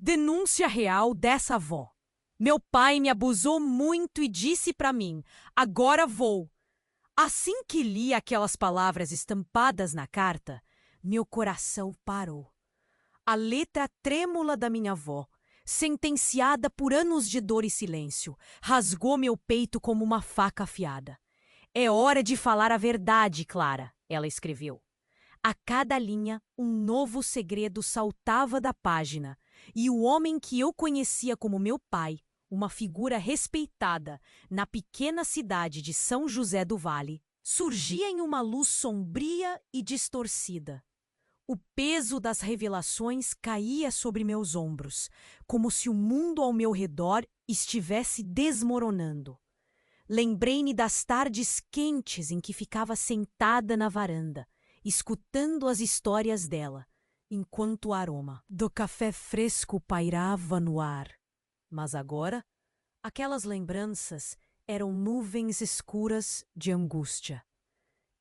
Denúncia real dessa avó. Meu pai me abusou muito e disse para mim: agora vou. Assim que li aquelas palavras estampadas na carta, meu coração parou. A letra trêmula da minha avó, sentenciada por anos de dor e silêncio, rasgou meu peito como uma faca afiada. É hora de falar a verdade, Clara, ela escreveu. A cada linha, um novo segredo saltava da página, e o homem que eu conhecia como meu pai, uma figura respeitada na pequena cidade de São José do Vale, surgia em uma luz sombria e distorcida. O peso das revelações caía sobre meus ombros, como se o mundo ao meu redor estivesse desmoronando. Lembrei-me das tardes quentes em que ficava sentada na varanda, escutando as histórias dela, enquanto o aroma do café fresco pairava no ar. Mas agora, aquelas lembranças eram nuvens escuras de angústia.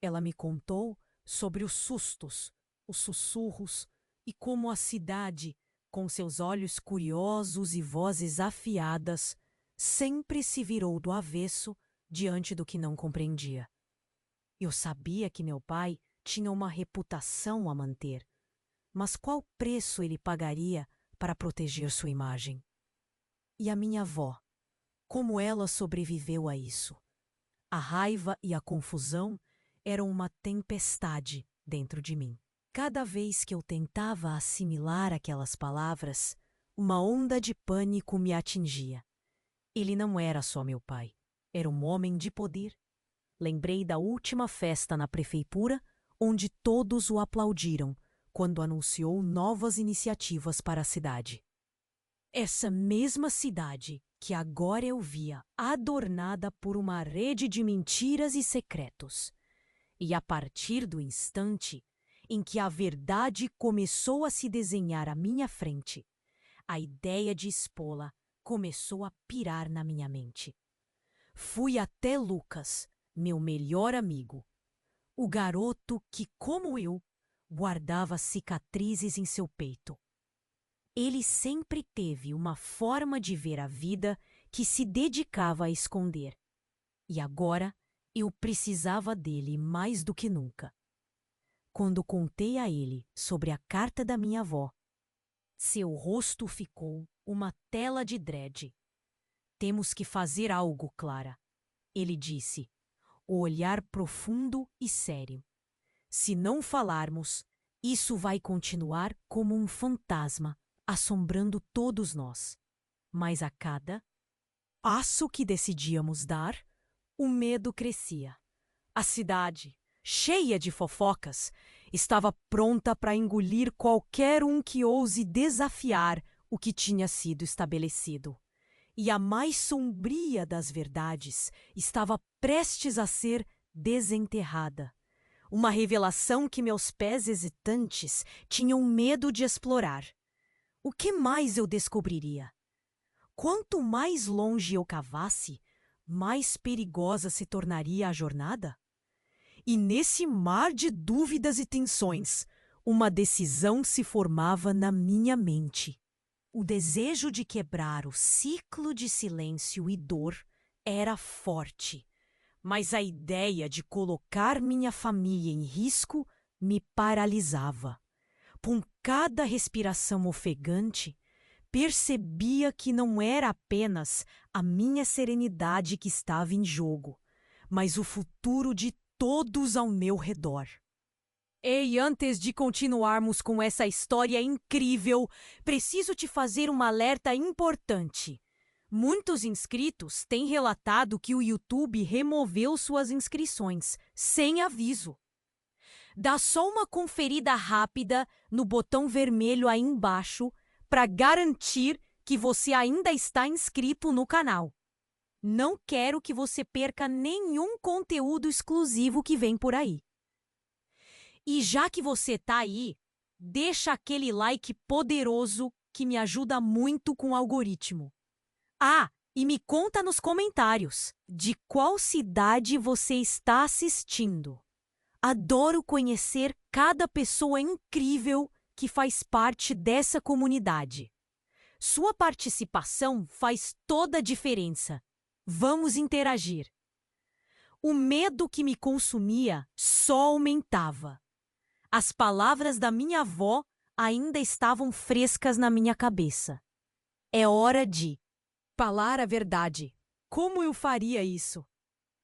Ela me contou sobre os sustos, os sussurros e como a cidade, com seus olhos curiosos e vozes afiadas, sempre se virou do avesso diante do que não compreendia. Eu sabia que meu pai tinha uma reputação a manter, mas qual preço ele pagaria para proteger sua imagem? E a minha avó, como ela sobreviveu a isso? A raiva e a confusão eram uma tempestade dentro de mim. Cada vez que eu tentava assimilar aquelas palavras, uma onda de pânico me atingia. Ele não era só meu pai, era um homem de poder. Lembrei da última festa na prefeitura, onde todos o aplaudiram quando anunciou novas iniciativas para a cidade. Essa mesma cidade que agora eu via adornada por uma rede de mentiras e secretos. E a partir do instante em que a verdade começou a se desenhar à minha frente, a ideia de expô-la começou a pirar na minha mente. Fui até Lucas, meu melhor amigo, o garoto que, como eu, guardava cicatrizes em seu peito. Ele sempre teve uma forma de ver a vida que se dedicava a esconder. E agora eu precisava dele mais do que nunca. Quando contei a ele sobre a carta da minha avó, seu rosto ficou uma tela de dread. Temos que fazer algo, Clara, ele disse, o olhar profundo e sério. Se não falarmos, isso vai continuar como um fantasma, assombrando todos nós. Mas a cada passo que decidíamos dar, o medo crescia. A cidade, cheia de fofocas, estava pronta para engolir qualquer um que ouse desafiar o que tinha sido estabelecido. E a mais sombria das verdades estava prestes a ser desenterrada. Uma revelação que meus pés hesitantes tinham medo de explorar. O que mais eu descobriria? Quanto mais longe eu cavasse, mais perigosa se tornaria a jornada? E nesse mar de dúvidas e tensões, uma decisão se formava na minha mente. O desejo de quebrar o ciclo de silêncio e dor era forte, mas a ideia de colocar minha família em risco me paralisava. Com cada respiração ofegante, percebia que não era apenas a minha serenidade que estava em jogo, mas o futuro de todos ao meu redor. Ei, antes de continuarmos com essa história incrível, preciso te fazer um alerta importante. Muitos inscritos têm relatado que o YouTube removeu suas inscrições, sem aviso. Dá só uma conferida rápida no botão vermelho aí embaixo para garantir que você ainda está inscrito no canal. Não quero que você perca nenhum conteúdo exclusivo que vem por aí. E já que você está aí, deixa aquele like poderoso que me ajuda muito com o algoritmo. Ah, e me conta nos comentários de qual cidade você está assistindo. Adoro conhecer cada pessoa incrível que faz parte dessa comunidade. Sua participação faz toda a diferença. Vamos interagir. O medo que me consumia só aumentava. As palavras da minha avó ainda estavam frescas na minha cabeça. É hora de falar a verdade. Como eu faria isso?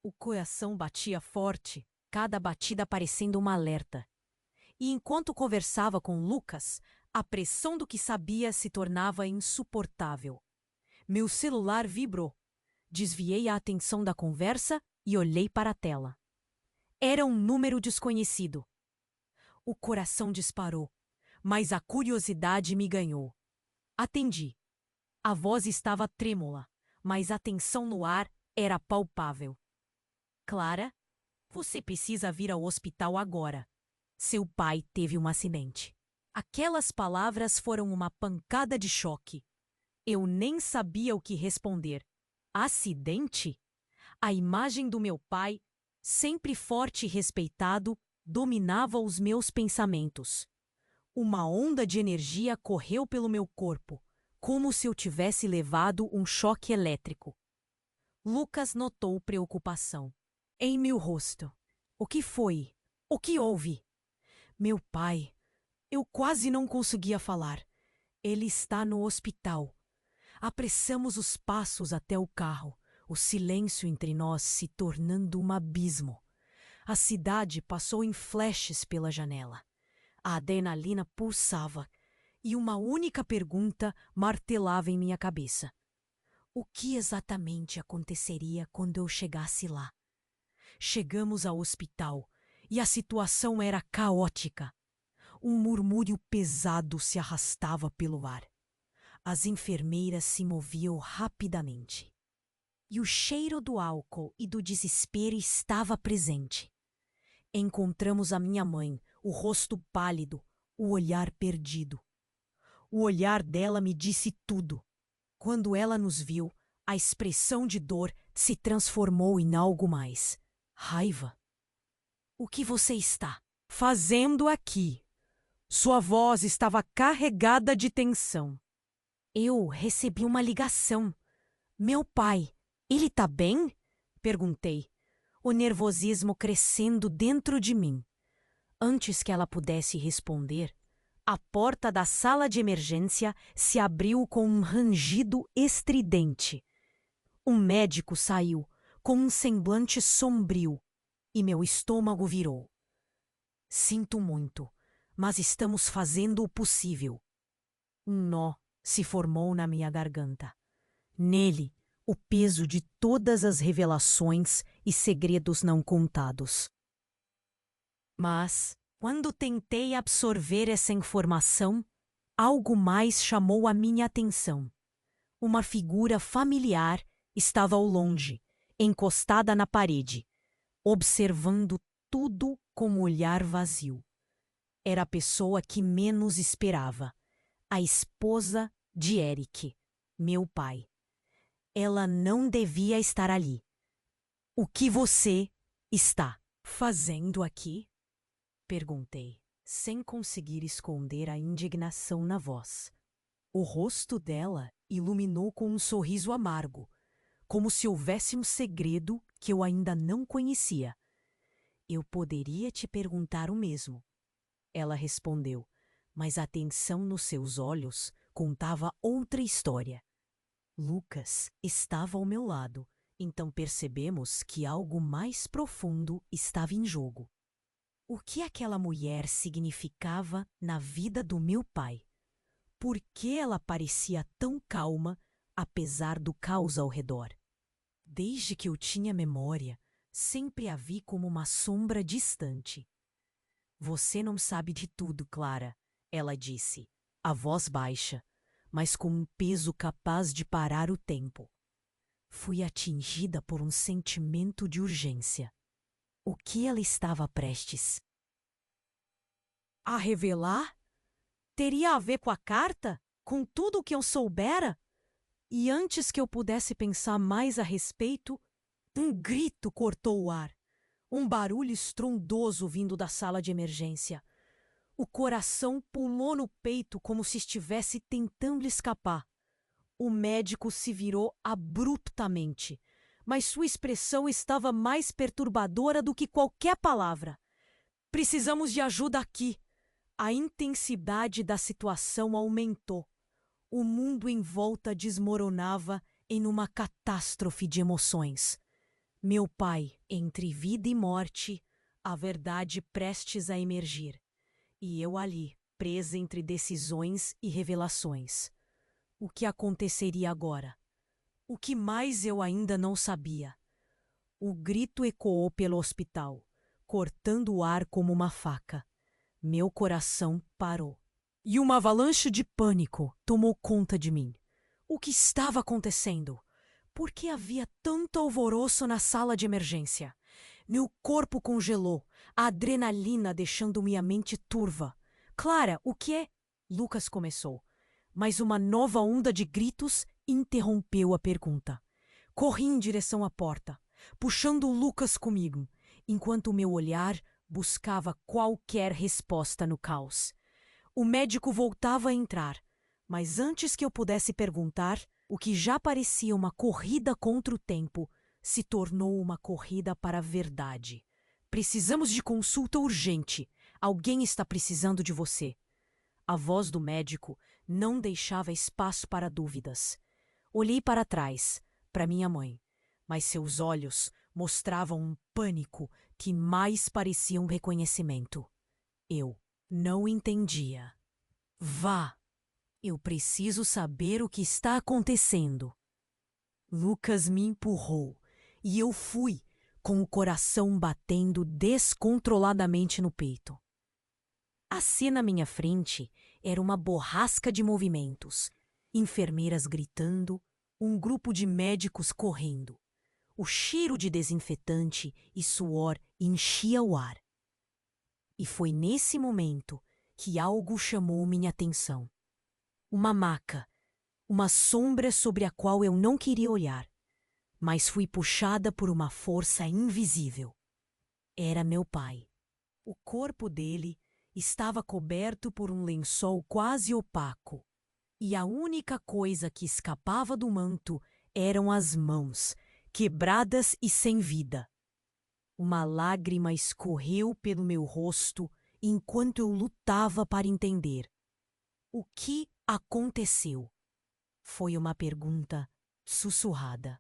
O coração batia forte, cada batida parecendo uma alerta. E enquanto conversava com Lucas, a pressão do que sabia se tornava insuportável. Meu celular vibrou. Desviei a atenção da conversa e olhei para a tela. Era um número desconhecido. O coração disparou, mas a curiosidade me ganhou. Atendi. A voz estava trêmula, mas a tensão no ar era palpável. Clara, você precisa vir ao hospital agora. Seu pai teve um acidente. Aquelas palavras foram uma pancada de choque. Eu nem sabia o que responder. Acidente? A imagem do meu pai, sempre forte e respeitado, dominava os meus pensamentos. Uma onda de energia correu pelo meu corpo, como se eu tivesse levado um choque elétrico. Lucas notou preocupação em meu rosto. O que foi? O que houve? Meu pai. Eu quase não conseguia falar. Ele está no hospital. Apressamos os passos até o carro, o silêncio entre nós se tornando um abismo. A cidade passou em flashes pela janela. A adrenalina pulsava e uma única pergunta martelava em minha cabeça. O que exatamente aconteceria quando eu chegasse lá? Chegamos ao hospital e a situação era caótica. Um murmúrio pesado se arrastava pelo ar. As enfermeiras se moviam rapidamente. E o cheiro do álcool e do desespero estava presente. Encontramos a minha mãe, o rosto pálido, o olhar perdido. O olhar dela me disse tudo. Quando ela nos viu, a expressão de dor se transformou em algo mais. Raiva. O que você está fazendo aqui? Sua voz estava carregada de tensão. Eu recebi uma ligação. Meu pai, ele tá bem? Perguntei, o nervosismo crescendo dentro de mim. Antes que ela pudesse responder, a porta da sala de emergência se abriu com um rangido estridente. Um médico saiu, com um semblante sombrio, e meu estômago virou. Sinto muito, mas estamos fazendo o possível. Um nó se formou na minha garganta. Nele, o peso de todas as revelações e segredos não contados. Mas, quando tentei absorver essa informação, algo mais chamou a minha atenção. Uma figura familiar estava ao longe, encostada na parede, observando tudo com um olhar vazio. Era a pessoa que menos esperava, a esposa de Eric, meu pai. Ela não devia estar ali. O que você está fazendo aqui? Perguntei, sem conseguir esconder a indignação na voz. O rosto dela iluminou com um sorriso amargo, como se houvesse um segredo que eu ainda não conhecia. Eu poderia te perguntar o mesmo. Ela respondeu, mas a tensão nos seus olhos contava outra história. Lucas estava ao meu lado, então percebemos que algo mais profundo estava em jogo. O que aquela mulher significava na vida do meu pai? Por que ela parecia tão calma, apesar do caos ao redor? Desde que eu tinha memória, sempre a vi como uma sombra distante. Você não sabe de tudo, Clara, ela disse, a voz baixa, mas com um peso capaz de parar o tempo. Fui atingida por um sentimento de urgência. O que ela estava prestes a revelar? Teria a ver com a carta? Com tudo o que eu soubera? E antes que eu pudesse pensar mais a respeito, um grito cortou o ar. Um barulho estrondoso vindo da sala de emergência. O coração pulou no peito como se estivesse tentando escapar. O médico se virou abruptamente, mas sua expressão estava mais perturbadora do que qualquer palavra. Precisamos de ajuda aqui. A intensidade da situação aumentou. O mundo em volta desmoronava em uma catástrofe de emoções. Meu pai, entre vida e morte, a verdade prestes a emergir. E eu ali, presa entre decisões e revelações. O que aconteceria agora? O que mais eu ainda não sabia? O grito ecoou pelo hospital, cortando o ar como uma faca. Meu coração parou. E uma avalanche de pânico tomou conta de mim. O que estava acontecendo? Por que havia tanto alvoroço na sala de emergência? Meu corpo congelou, a adrenalina deixando minha mente turva. Clara, o que é? Lucas começou, mas uma nova onda de gritos interrompeu a pergunta. Corri em direção à porta, puxando Lucas comigo, enquanto meu olhar buscava qualquer resposta no caos. O médico voltava a entrar, mas antes que eu pudesse perguntar, o que já parecia uma corrida contra o tempo se tornou uma corrida para a verdade. Precisamos de consulta urgente. Alguém está precisando de você. A voz do médico não deixava espaço para dúvidas. Olhei para trás, para minha mãe, mas seus olhos mostravam um pânico que mais parecia um reconhecimento. Eu não entendia. Vá! Eu preciso saber o que está acontecendo. Lucas me empurrou e eu fui, com o coração batendo descontroladamente no peito. A cena à minha frente era uma borrasca de movimentos. Enfermeiras gritando, um grupo de médicos correndo. O cheiro de desinfetante e suor enchia o ar. E foi nesse momento que algo chamou minha atenção. Uma maca, uma sombra sobre a qual eu não queria olhar, mas fui puxada por uma força invisível. Era meu pai. O corpo dele estava coberto por um lençol quase opaco, e a única coisa que escapava do manto eram as mãos, quebradas e sem vida. Uma lágrima escorreu pelo meu rosto enquanto eu lutava para entender. O que aconteceu? Foi uma pergunta sussurrada.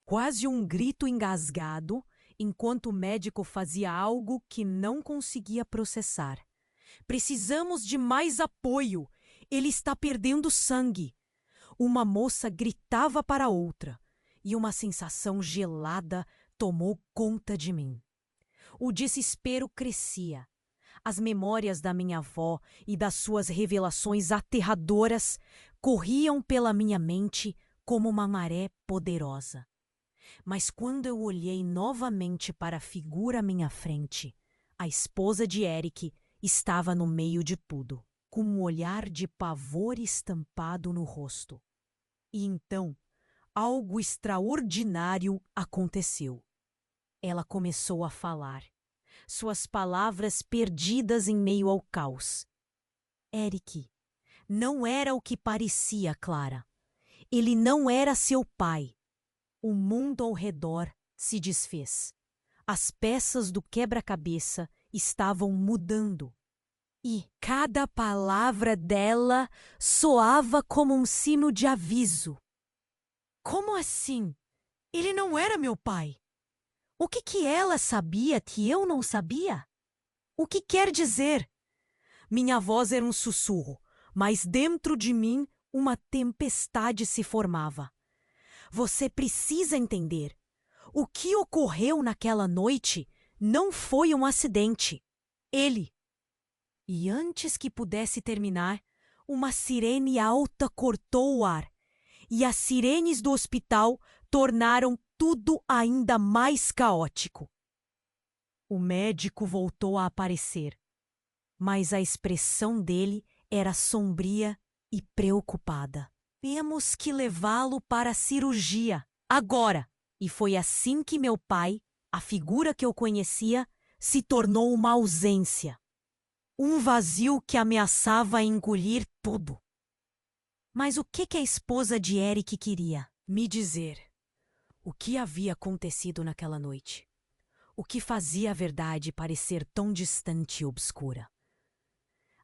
Quase um grito engasgado, enquanto o médico fazia algo que não conseguia processar. Precisamos de mais apoio. Ele está perdendo sangue. Uma moça gritava para outra, e uma sensação gelada tomou conta de mim. O desespero crescia. As memórias da minha avó e das suas revelações aterradoras corriam pela minha mente como uma maré poderosa. Mas quando eu olhei novamente para a figura à minha frente, a esposa de Eric estava no meio de tudo, com um olhar de pavor estampado no rosto. E então, algo extraordinário aconteceu. Ela começou a falar, suas palavras perdidas em meio ao caos. Eric não era o que parecia, Clara. Ele não era seu pai. O mundo ao redor se desfez. As peças do quebra-cabeça estavam mudando. E cada palavra dela soava como um sino de aviso. Como assim? Ele não era meu pai. O que ela sabia que eu não sabia? O que quer dizer? Minha voz era um sussurro, mas dentro de mim uma tempestade se formava. Você precisa entender. O que ocorreu naquela noite não foi um acidente. Ele. E antes que pudesse terminar, uma sirene alta cortou o ar. E as sirenes do hospital tornaram tudo ainda mais caótico. O médico voltou a aparecer, mas a expressão dele era sombria e preocupada. Temos que levá-lo para a cirurgia, agora! E foi assim que meu pai, a figura que eu conhecia, se tornou uma ausência. Um vazio que ameaçava engolir tudo. Mas o que a esposa de Eric queria? Me dizer o que havia acontecido naquela noite. O que fazia a verdade parecer tão distante e obscura.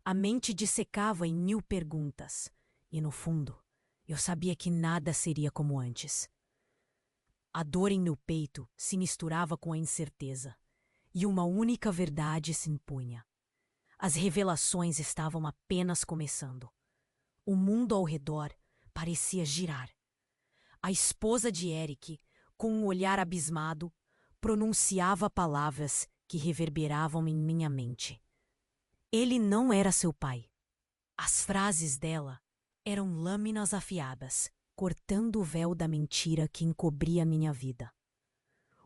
A mente dissecava em 1000 perguntas, e no fundo, eu sabia que nada seria como antes. A dor em meu peito se misturava com a incerteza, e uma única verdade se impunha. As revelações estavam apenas começando. O mundo ao redor parecia girar. A esposa de Eric, com um olhar abismado, pronunciava palavras que reverberavam em minha mente. Ele não era seu pai. As frases dela eram lâminas afiadas, cortando o véu da mentira que encobria minha vida.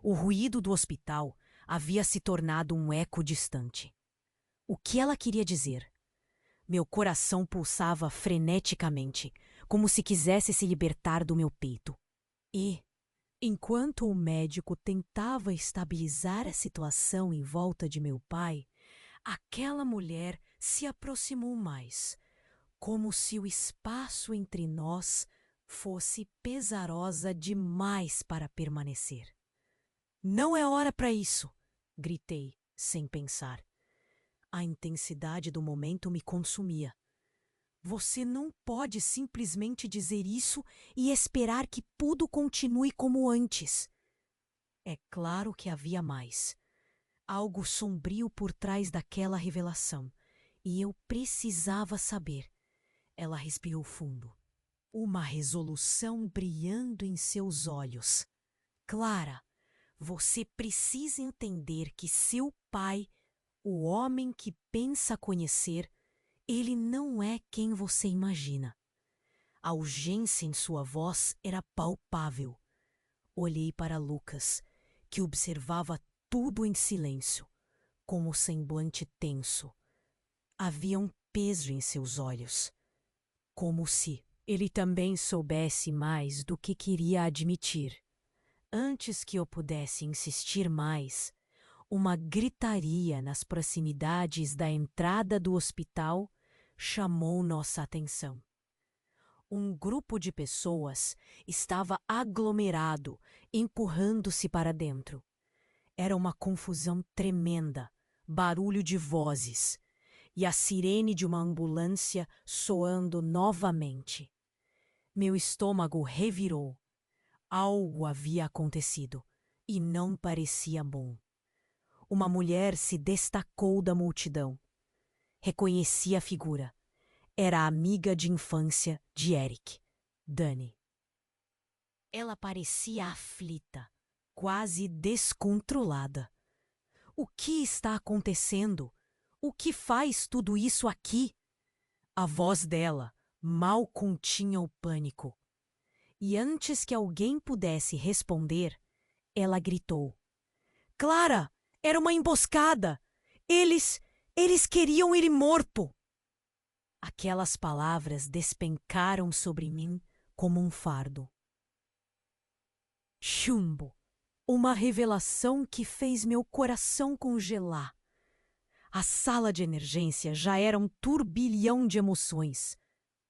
O ruído do hospital havia se tornado um eco distante. O que ela queria dizer? Meu coração pulsava freneticamente, como se quisesse se libertar do meu peito. E, enquanto o médico tentava estabilizar a situação em volta de meu pai, aquela mulher se aproximou mais, como se o espaço entre nós fosse pesarosa demais para permanecer. Não é hora para isso, gritei, sem pensar. A intensidade do momento me consumia. Você não pode simplesmente dizer isso e esperar que tudo continue como antes. É claro que havia mais. Algo sombrio por trás daquela revelação, e eu precisava saber. Ela respirou fundo. Uma resolução brilhando em seus olhos. Clara, você precisa entender que seu pai, o homem que pensa conhecer, ele não é quem você imagina. A urgência em sua voz era palpável. Olhei para Lucas, que observava tudo em silêncio, com o semblante tenso. Havia um peso em seus olhos, como se ele também soubesse mais do que queria admitir. Antes que eu pudesse insistir mais, uma gritaria nas proximidades da entrada do hospital chamou nossa atenção. Um grupo de pessoas estava aglomerado, empurrando-se para dentro. Era uma confusão tremenda, barulho de vozes e a sirene de uma ambulância soando novamente. Meu estômago revirou. Algo havia acontecido e não parecia bom. Uma mulher se destacou da multidão. Reconheci a figura. Era a amiga de infância de Eric, Dani. Ela parecia aflita, quase descontrolada. O que está acontecendo? O que faz tudo isso aqui? A voz dela mal continha o pânico. E antes que alguém pudesse responder, ela gritou. Clara, era uma emboscada! Eles queriam ele morto! Aquelas palavras despencaram sobre mim como um fardo. Chumbo! Uma revelação que fez meu coração congelar. A sala de emergência já era um turbilhão de emoções.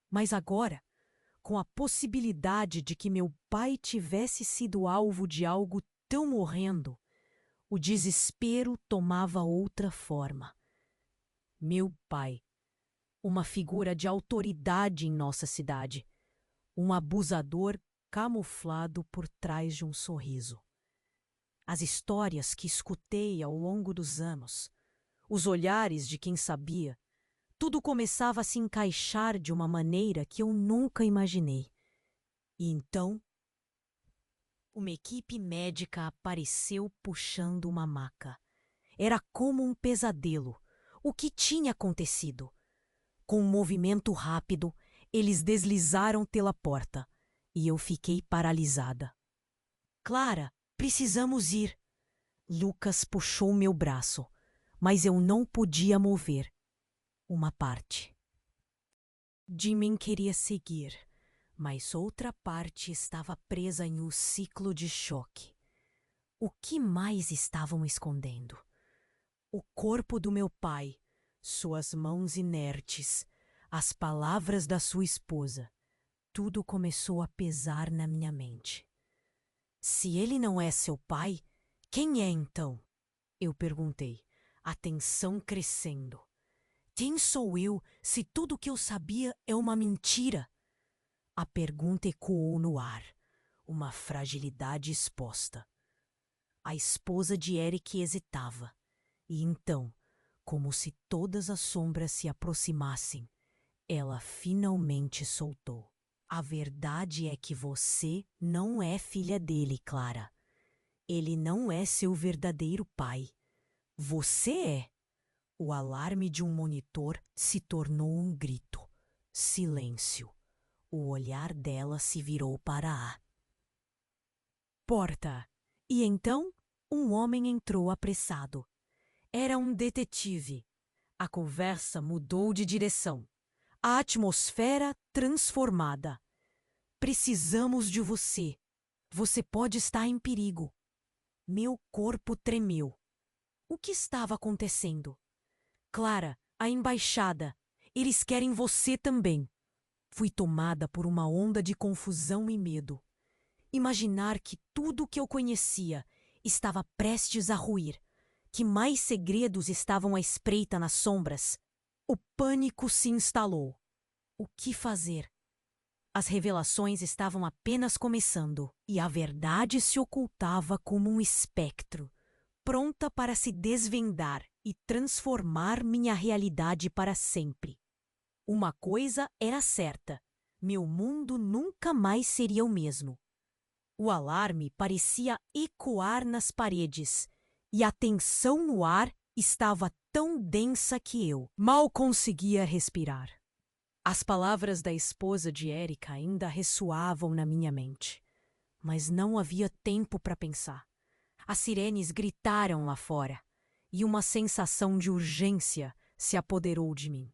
Mas agora, com a possibilidade de que meu pai tivesse sido alvo de algo tão horrendo, o desespero tomava outra forma. Meu pai, uma figura de autoridade em nossa cidade, um abusador camuflado por trás de um sorriso. As histórias que escutei ao longo dos anos, os olhares de quem sabia, tudo começava a se encaixar de uma maneira que eu nunca imaginei. E então, uma equipe médica apareceu puxando uma maca. Era como um pesadelo. O que tinha acontecido? Com um movimento rápido, eles deslizaram pela porta e eu fiquei paralisada. Clara, precisamos ir. Lucas puxou meu braço, mas eu não podia mover uma parte. De mim queria seguir, mas outra parte estava presa em um ciclo de choque. O que mais estavam escondendo? O corpo do meu pai, suas mãos inertes, as palavras da sua esposa, tudo começou a pesar na minha mente. Se ele não é seu pai, quem é então? Eu perguntei, a tensão crescendo. Quem sou eu se tudo o que eu sabia é uma mentira? A pergunta ecoou no ar, uma fragilidade exposta. A esposa de Eric hesitava, e então, como se todas as sombras se aproximassem, ela finalmente soltou. A verdade é que você não é filha dele, Clara. Ele não é seu verdadeiro pai. Você é. O alarme de um monitor se tornou um grito. Silêncio. O olhar dela se virou para a porta. E então, um homem entrou apressado. Era um detetive. A conversa mudou de direção. A atmosfera transformada. Precisamos de você. Você pode estar em perigo. Meu corpo tremeu. O que estava acontecendo? Clara, a embaixada. Eles querem você também. Fui tomada por uma onda de confusão e medo. Imaginar que tudo o que eu conhecia estava prestes a ruir, que mais segredos estavam à espreita nas sombras. O pânico se instalou. O que fazer? As revelações estavam apenas começando e a verdade se ocultava como um espectro, pronta para se desvendar e transformar minha realidade para sempre. Uma coisa era certa: meu mundo nunca mais seria o mesmo. O alarme parecia ecoar nas paredes, e a tensão no ar estava tão densa que eu mal conseguia respirar. As palavras da esposa de Eric ainda ressoavam na minha mente, mas não havia tempo para pensar. As sirenes gritaram lá fora, e uma sensação de urgência se apoderou de mim.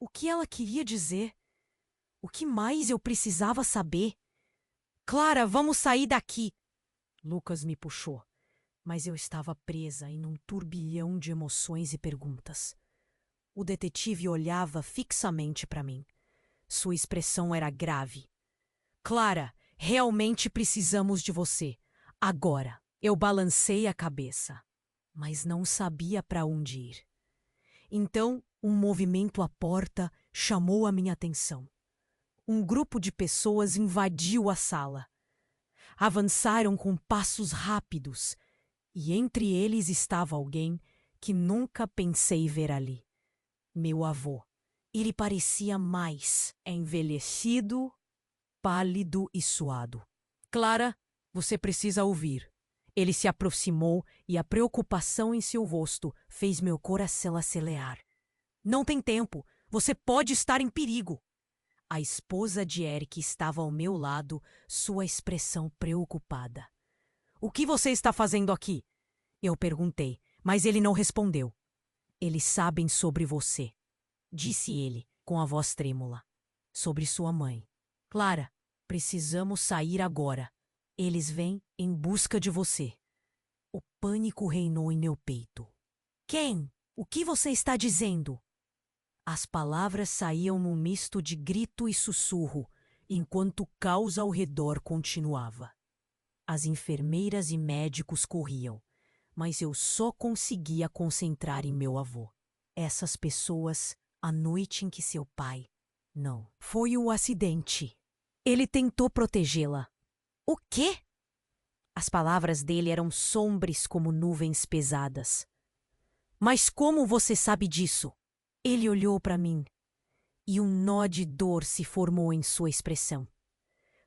O que ela queria dizer? O que mais eu precisava saber? Clara, vamos sair daqui! Lucas me puxou, mas eu estava presa em um turbilhão de emoções e perguntas. O detetive olhava fixamente para mim. Sua expressão era grave. Clara, realmente precisamos de você. Agora. Eu balancei a cabeça, mas não sabia para onde ir. Então, um movimento à porta chamou a minha atenção. Um grupo de pessoas invadiu a sala. Avançaram com passos rápidos, e entre eles estava alguém que nunca pensei ver ali. Meu avô. Ele parecia mais envelhecido, pálido e suado. Clara, você precisa ouvir. Ele se aproximou e a preocupação em seu rosto fez meu coração acelerar. Não tem tempo. Você pode estar em perigo. A esposa de Eric estava ao meu lado, sua expressão preocupada. O que você está fazendo aqui? Eu perguntei, mas ele não respondeu. Eles sabem sobre você, disse ele, com a voz trêmula. Sobre sua mãe. Clara, precisamos sair agora. Eles vêm em busca de você. O pânico reinou em meu peito. Quem? O que você está dizendo? As palavras saíam num misto de grito e sussurro, enquanto o caos ao redor continuava. As enfermeiras e médicos corriam, mas eu só conseguia concentrar em meu avô. Essas pessoas, a noite em que seu pai... Não, foi o acidente. Ele tentou protegê-la. O quê? As palavras dele eram sombres como nuvens pesadas. Mas como você sabe disso? Ele olhou para mim, e um nó de dor se formou em sua expressão.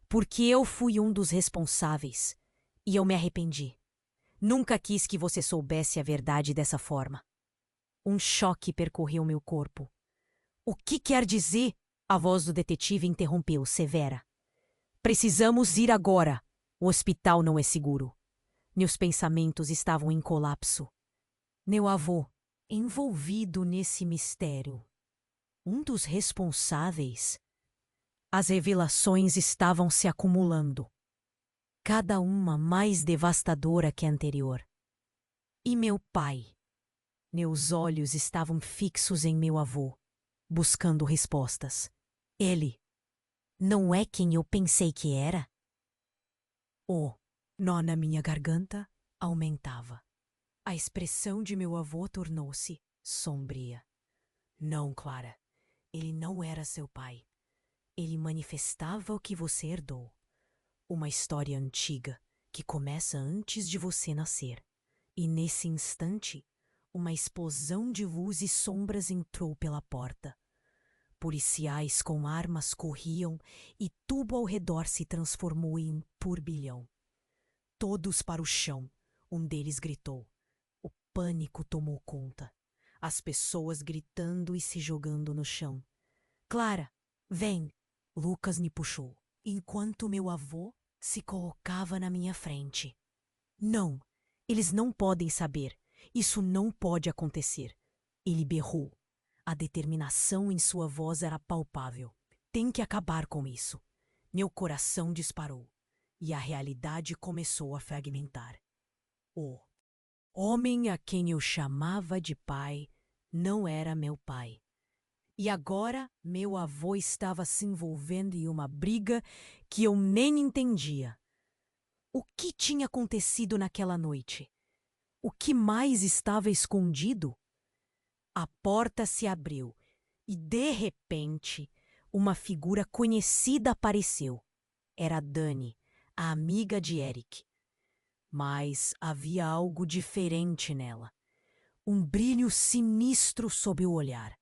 Porque eu fui um dos responsáveis, e eu me arrependi. Nunca quis que você soubesse a verdade dessa forma. Um choque percorreu meu corpo. O que quer dizer? A voz do detetive interrompeu, severa. Precisamos ir agora. O hospital não é seguro. Meus pensamentos estavam em colapso. Meu avô, envolvido nesse mistério. Um dos responsáveis? As revelações estavam se acumulando. Cada uma mais devastadora que a anterior. E meu pai? Meus olhos estavam fixos em meu avô, buscando respostas. Ele não é quem eu pensei que era? O nó na minha garganta aumentava. A expressão de meu avô tornou-se sombria. Não, Clara, ele não era seu pai. Ele manifestava o que você herdou. Uma história antiga que começa antes de você nascer. E nesse instante, uma explosão de luz e sombras entrou pela porta. Policiais com armas corriam e tudo ao redor se transformou em um turbilhão. Todos para o chão, um deles gritou. O pânico tomou conta. As pessoas gritando e se jogando no chão. Clara, vem! Lucas me puxou, enquanto meu avô se colocava na minha frente. Não, eles não podem saber. Isso não pode acontecer. Ele berrou. A determinação em sua voz era palpável. Tem que acabar com isso. Meu coração disparou e a realidade começou a fragmentar. O homem a quem eu chamava de pai não era meu pai. E agora meu avô estava se envolvendo em uma briga que eu nem entendia. O que tinha acontecido naquela noite? O que mais estava escondido? A porta se abriu e, de repente, uma figura conhecida apareceu. Era Dani, a amiga de Eric. Mas havia algo diferente nela. Um brilho sinistro sob o olhar.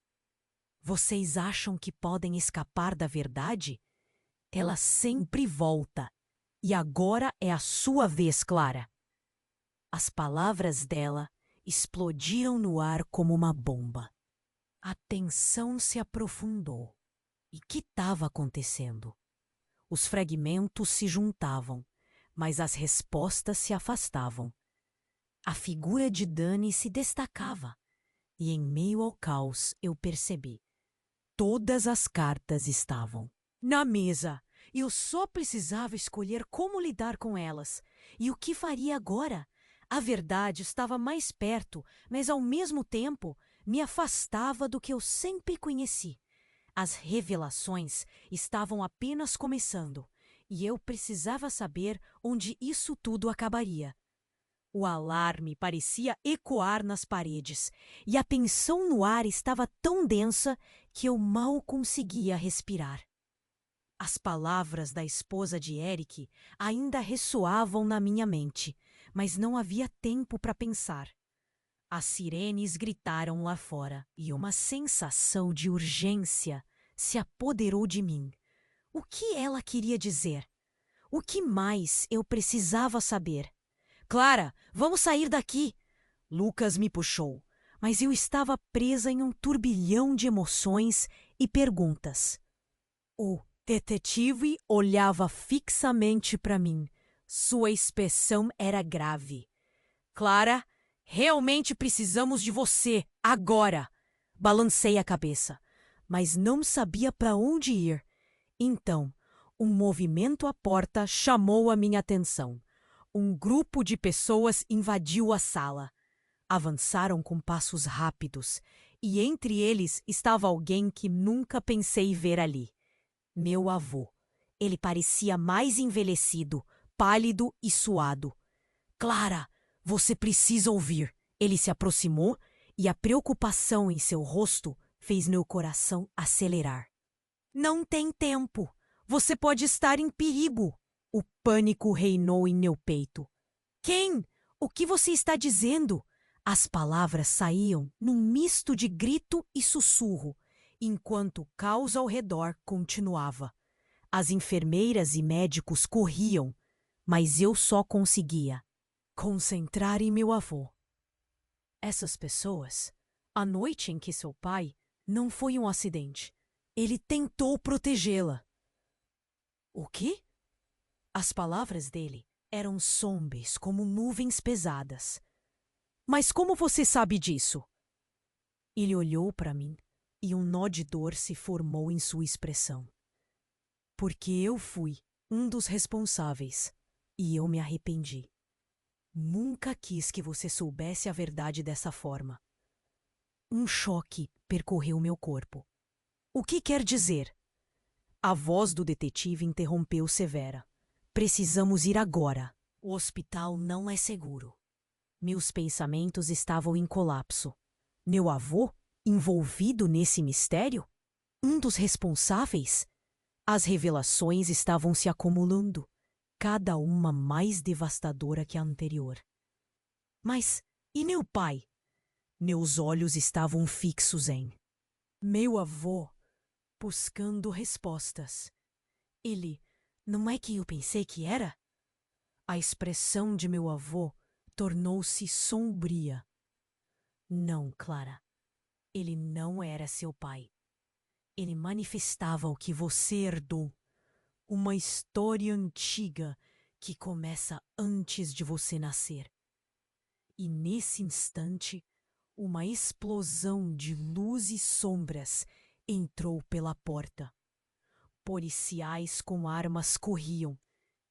Vocês acham que podem escapar da verdade? Ela sempre volta. E agora é a sua vez, Clara. As palavras dela explodiram no ar como uma bomba. A tensão se aprofundou. E que estava acontecendo? Os fragmentos se juntavam, mas as respostas se afastavam. A figura de Dani se destacava, e em meio ao caos eu percebi. Todas as cartas estavam na mesa. Eu só precisava escolher como lidar com elas. E o que faria agora? A verdade estava mais perto, mas ao mesmo tempo me afastava do que eu sempre conheci. As revelações estavam apenas começando, e eu precisava saber onde isso tudo acabaria. O alarme parecia ecoar nas paredes, e a tensão no ar estava tão densa que eu mal conseguia respirar. As palavras da esposa de Eric ainda ressoavam na minha mente, mas não havia tempo para pensar. As sirenes gritaram lá fora e uma sensação de urgência se apoderou de mim. O que ela queria dizer? O que mais eu precisava saber? Clara, vamos sair daqui! Lucas me puxou, mas eu estava presa em um turbilhão de emoções e perguntas. O detetive olhava fixamente para mim. Sua expressão era grave. Clara, realmente precisamos de você, agora! Balancei a cabeça, mas não sabia para onde ir. Então, um movimento à porta chamou a minha atenção. Um grupo de pessoas invadiu a sala. Avançaram com passos rápidos, e entre eles estava alguém que nunca pensei ver ali. Meu avô. Ele parecia mais envelhecido, pálido e suado. Clara, você precisa ouvir. Ele se aproximou e a preocupação em seu rosto fez meu coração acelerar. Não tem tempo. Você pode estar em perigo. O pânico reinou em meu peito. Quem? O que você está dizendo? As palavras saíam num misto de grito e sussurro, enquanto o caos ao redor continuava. As enfermeiras e médicos corriam, mas eu só conseguia concentrar em meu avô. Essas pessoas, a noite em que seu pai, não foi um acidente. Ele tentou protegê-la. O quê? As palavras dele eram sombres como nuvens pesadas. Mas como você sabe disso? Ele olhou para mim e um nó de dor se formou em sua expressão. Porque eu fui um dos responsáveis e eu me arrependi. Nunca quis que você soubesse a verdade dessa forma. Um choque percorreu meu corpo. O que quer dizer? A voz do detetive interrompeu severa. Precisamos ir agora. O hospital não é seguro. Meus pensamentos estavam em colapso. Meu avô, envolvido nesse mistério? Um dos responsáveis? As revelações estavam se acumulando, cada uma mais devastadora que a anterior. Mas e meu pai? Meus olhos estavam fixos em meu avô, buscando respostas. Ele, não é quem eu pensei que era? A expressão de meu avô tornou-se sombria. Não, Clara. Ele não era seu pai. Ele manifestava o que você herdou. Uma história antiga que começa antes de você nascer. E nesse instante, uma explosão de luz e sombras entrou pela porta. Policiais com armas corriam,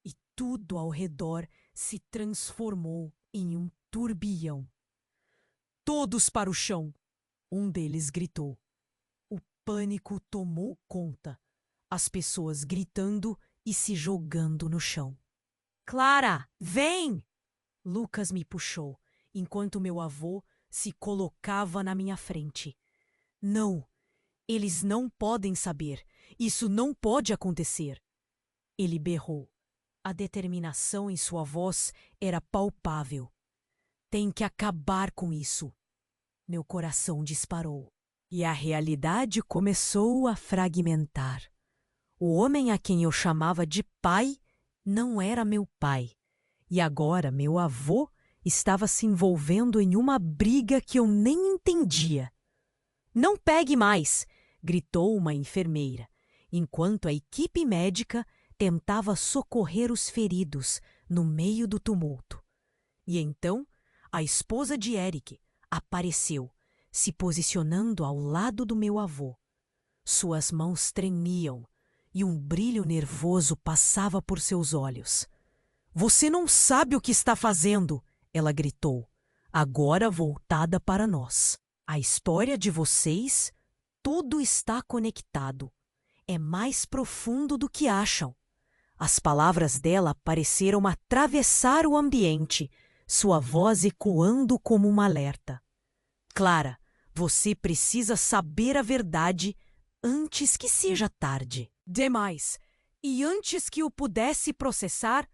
e tudo ao redor se transformou em um turbilhão. Todos para o chão! Um deles gritou. O pânico tomou conta, as pessoas gritando e se jogando no chão. Clara, vem! Lucas me puxou, enquanto meu avô se colocava na minha frente. Não, eles não podem saber. Isso não pode acontecer. Ele berrou. A determinação em sua voz era palpável. Tem que acabar com isso. Meu coração disparou. E a realidade começou a fragmentar. O homem a quem eu chamava de pai não era meu pai. E agora meu avô estava se envolvendo em uma briga que eu nem entendia. Não pegue mais! Gritou uma enfermeira, enquanto a equipe médica tentava socorrer os feridos no meio do tumulto. E então, a esposa de Eric apareceu, se posicionando ao lado do meu avô. Suas mãos tremiam e um brilho nervoso passava por seus olhos. Você não sabe o que está fazendo! Ela gritou, agora voltada para nós. A história de vocês, tudo está conectado. É mais profundo do que acham. As palavras dela pareceram atravessar o ambiente, sua voz ecoando como um alerta. Clara, você precisa saber a verdade antes que seja tarde. Demais. E antes que o pudesse processar,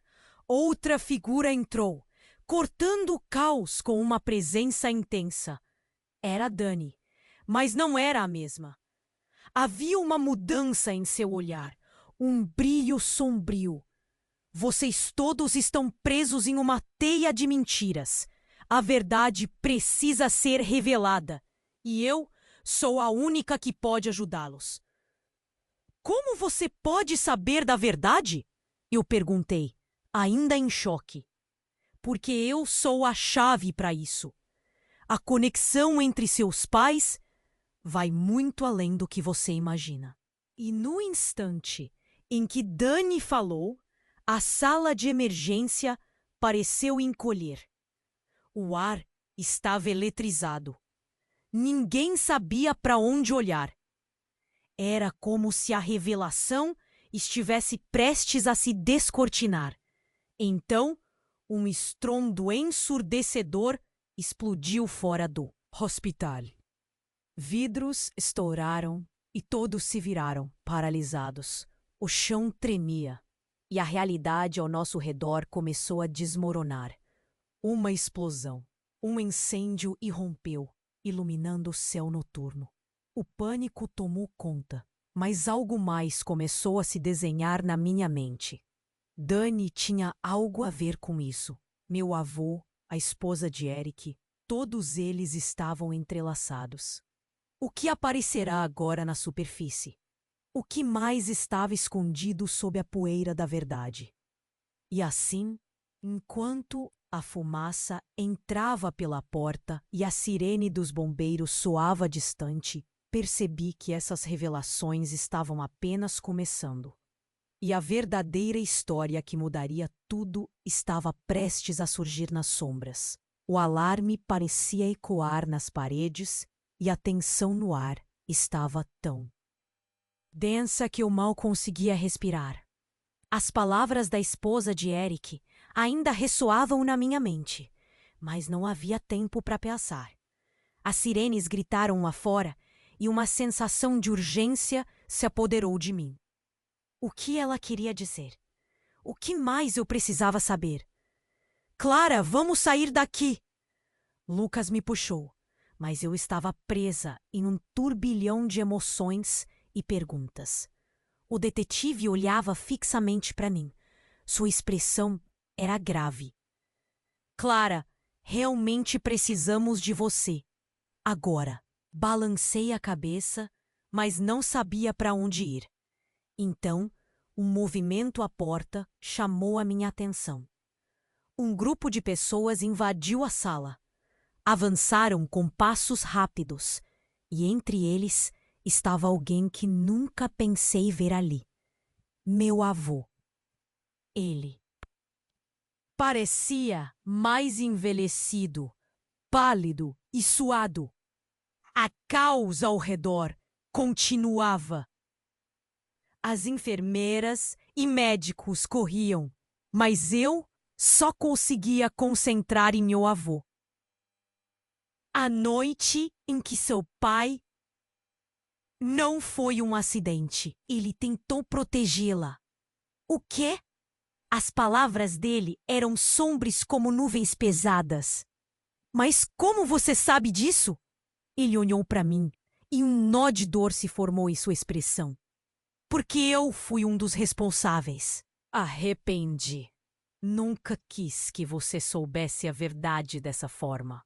outra figura entrou, cortando o caos com uma presença intensa. Era Dani, mas não era a mesma. Havia uma mudança em seu olhar, um brilho sombrio. Vocês todos estão presos em uma teia de mentiras. A verdade precisa ser revelada, e eu sou a única que pode ajudá-los. Como você pode saber da verdade? Eu perguntei, ainda em choque. Porque eu sou a chave para isso. A conexão entre seus pais vai muito além do que você imagina. E no instante em que Dani falou, a sala de emergência pareceu encolher. O ar estava eletrizado. Ninguém sabia para onde olhar. Era como se a revelação estivesse prestes a se descortinar. Então, um estrondo ensurdecedor explodiu fora do hospital. Vidros estouraram e todos se viraram, paralisados. O chão tremia e a realidade ao nosso redor começou a desmoronar. Uma explosão, um incêndio irrompeu, iluminando o céu noturno. O pânico tomou conta, mas algo mais começou a se desenhar na minha mente. Dani tinha algo a ver com isso. Meu avô, a esposa de Eric, todos eles estavam entrelaçados. O que aparecerá agora na superfície? O que mais estava escondido sob a poeira da verdade? E assim, enquanto a fumaça entrava pela porta e a sirene dos bombeiros soava distante, percebi que essas revelações estavam apenas começando. E a verdadeira história que mudaria tudo estava prestes a surgir nas sombras. O alarme parecia ecoar nas paredes e a tensão no ar estava tão densa que eu mal conseguia respirar. As palavras da esposa de Eric ainda ressoavam na minha mente, mas não havia tempo para pensar. As sirenes gritaram lá fora e uma sensação de urgência se apoderou de mim. O que ela queria dizer? O que mais eu precisava saber? Clara, vamos sair daqui! Lucas me puxou, mas eu estava presa em um turbilhão de emoções e perguntas. O detetive olhava fixamente para mim. Sua expressão era grave. Clara, realmente precisamos de você. Agora. Balancei a cabeça, mas não sabia para onde ir. Então, um movimento à porta chamou a minha atenção. Um grupo de pessoas invadiu a sala. Avançaram com passos rápidos, e entre eles estava alguém que nunca pensei ver ali. Meu avô. Ele parecia mais envelhecido, pálido e suado. A caos ao redor continuava. As enfermeiras e médicos corriam, mas eu só conseguia concentrar em meu avô. A noite em que seu pai... Não foi um acidente. Ele tentou protegê-la. O quê? As palavras dele eram sombres como nuvens pesadas. Mas como você sabe disso? Ele olhou para mim e um nó de dor se formou em sua expressão. Porque eu fui um dos responsáveis. Arrependi. Nunca quis que você soubesse a verdade dessa forma.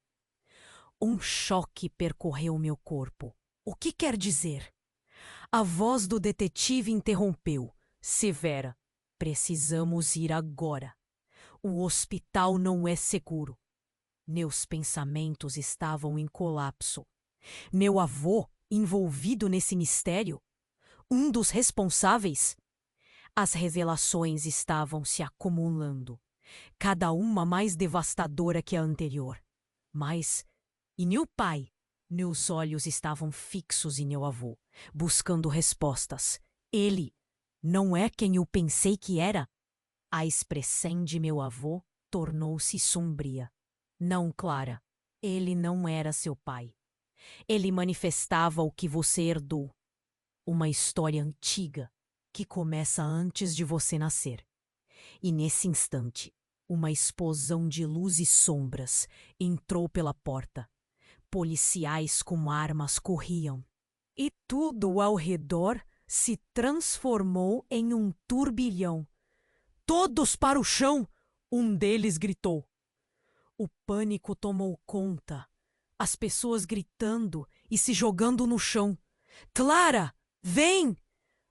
Um choque percorreu meu corpo. O que quer dizer? A voz do detetive interrompeu. Severa, precisamos ir agora. O hospital não é seguro. Meus pensamentos estavam em colapso. Meu avô, envolvido nesse mistério? Um dos responsáveis? As revelações estavam se acumulando, cada uma mais devastadora que a anterior. Mas, e meu pai? Meus olhos estavam fixos em meu avô, buscando respostas. Ele não é quem eu pensei que era? A expressão de meu avô tornou-se sombria. Não, Clara, ele não era seu pai. Ele manifestava o que você herdou. Uma história antiga que começa antes de você nascer. E nesse instante, uma explosão de luz e sombras entrou pela porta. Policiais com armas corriam. E tudo ao redor se transformou em um turbilhão. Todos para o chão! Um deles gritou. O pânico tomou conta. As pessoas gritando e se jogando no chão. Clara, vem!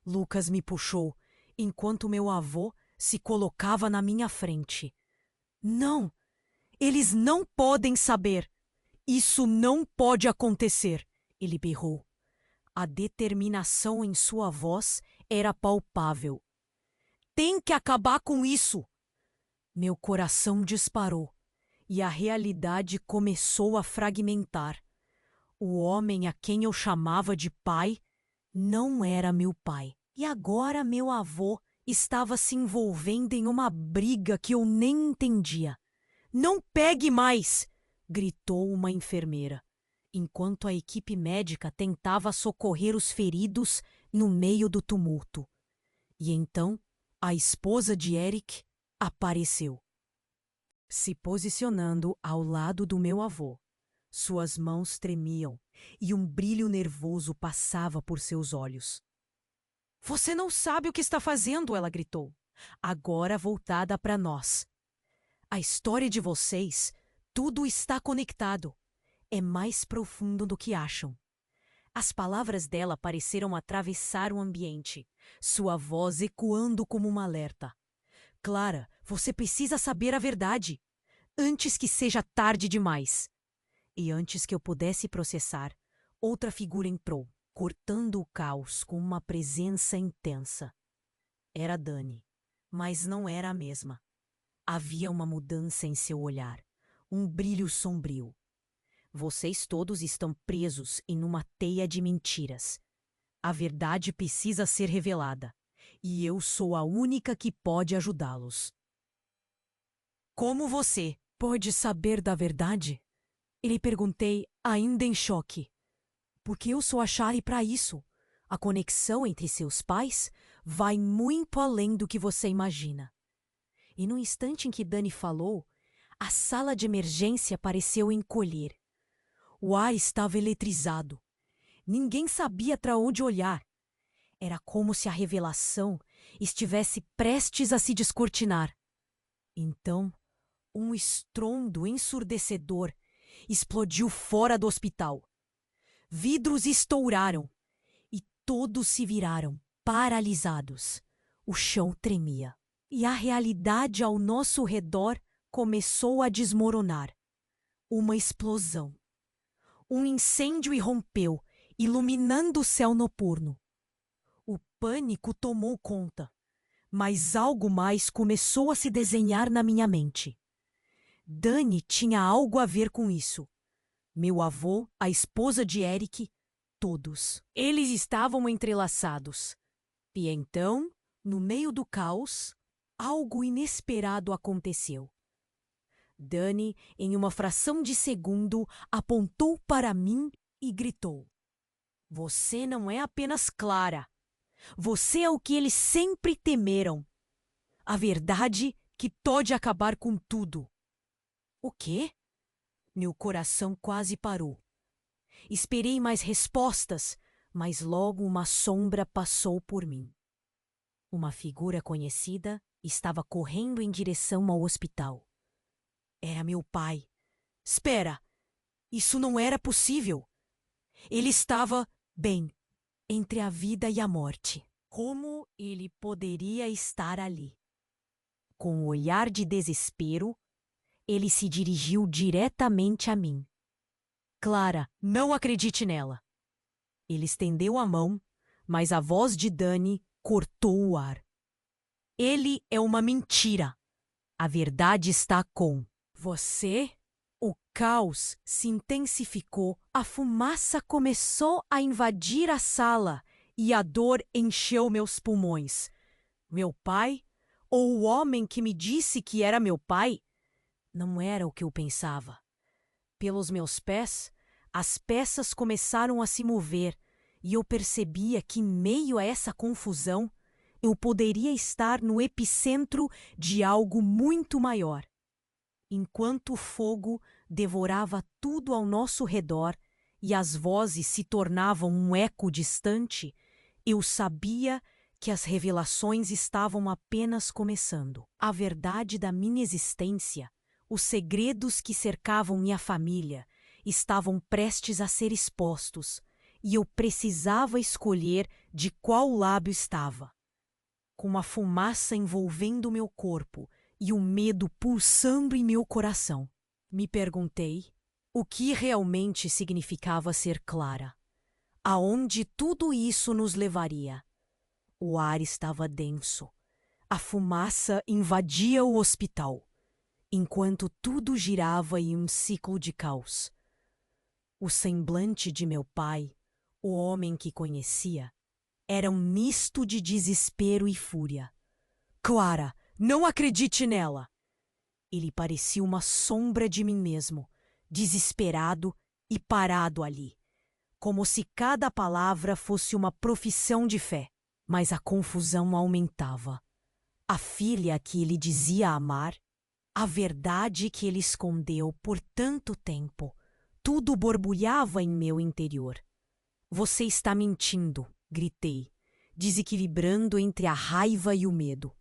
Lucas me puxou, enquanto meu avô se colocava na minha frente. Não! Eles não podem saber! Isso não pode acontecer! Ele berrou. A determinação em sua voz era palpável. Tem que acabar com isso! Meu coração disparou e a realidade começou a fragmentar. O homem a quem eu chamava de pai não era meu pai. E agora meu avô estava se envolvendo em uma briga que eu nem entendia. Não pegue mais! Gritou uma enfermeira, enquanto a equipe médica tentava socorrer os feridos no meio do tumulto. E então, a esposa de Eric apareceu, se posicionando ao lado do meu avô. Suas mãos tremiam e um brilho nervoso passava por seus olhos. Você não sabe o que está fazendo, ela gritou, agora voltada para nós. A história de vocês, tudo está conectado. É mais profundo do que acham. As palavras dela pareceram atravessar o ambiente, sua voz ecoando como um alerta. Clara, você precisa saber a verdade, antes que seja tarde demais. E antes que eu pudesse processar, outra figura entrou, cortando o caos com uma presença intensa. Era Dani, mas não era a mesma. Havia uma mudança em seu olhar, um brilho sombrio. Vocês todos estão presos em uma teia de mentiras. A verdade precisa ser revelada, e eu sou a única que pode ajudá-los. Como você pode saber da verdade? Ele perguntei, ainda em choque. Porque eu sou a chave para isso. A conexão entre seus pais vai muito além do que você imagina. E no instante em que Dani falou, a sala de emergência pareceu encolher. O ar estava eletrizado. Ninguém sabia para onde olhar. Era como se a revelação estivesse prestes a se descortinar. Então, um estrondo ensurdecedor explodiu fora do hospital. Vidros estouraram e todos se viraram, paralisados. O chão tremia e a realidade ao nosso redor começou a desmoronar. Uma explosão. Um incêndio irrompeu, iluminando o céu noturno. O pânico tomou conta, mas algo mais começou a se desenhar na minha mente. Dani tinha algo a ver com isso. Meu avô, a esposa de Eric, todos. Eles estavam entrelaçados. E então, no meio do caos, algo inesperado aconteceu. Dani, em uma fração de segundo, apontou para mim e gritou: Você não é apenas Clara. Você é o que eles sempre temeram. A verdade que pode acabar com tudo. O quê? Meu coração quase parou. Esperei mais respostas, mas logo uma sombra passou por mim. Uma figura conhecida estava correndo em direção ao hospital. Era meu pai. Espera! Isso não era possível. Ele estava, bem, entre a vida e a morte. Como ele poderia estar ali? Com um olhar de desespero, ele se dirigiu diretamente a mim. Clara, não acredite nela. Ele estendeu a mão, mas a voz de Dani cortou o ar. Ele é uma mentira. A verdade está com você. O caos se intensificou, a fumaça começou a invadir a sala e a dor encheu meus pulmões. Meu pai? Ou o homem que me disse que era meu pai? Não era o que eu pensava. Pelos meus pés, as peças começaram a se mover e eu percebia que, em meio a essa confusão, eu poderia estar no epicentro de algo muito maior. Enquanto o fogo devorava tudo ao nosso redor e as vozes se tornavam um eco distante, eu sabia que as revelações estavam apenas começando. A verdade da minha existência, os segredos que cercavam minha família, estavam prestes a ser expostos, e eu precisava escolher de qual lado estava. Com a fumaça envolvendo meu corpo e o medo pulsando em meu coração, me perguntei o que realmente significava ser Clara. Aonde tudo isso nos levaria? O ar estava denso. A fumaça invadia o hospital, enquanto tudo girava em um ciclo de caos. O semblante de meu pai, o homem que conhecia, era um misto de desespero e fúria. Clara, não acredite nela! Ele parecia uma sombra de mim mesmo, desesperado e parado ali, como se cada palavra fosse uma profissão de fé. Mas a confusão aumentava. A filha que ele dizia amar, a verdade que ele escondeu por tanto tempo, tudo borbulhava em meu interior. Você está mentindo, gritei, desequilibrando entre a raiva e o medo.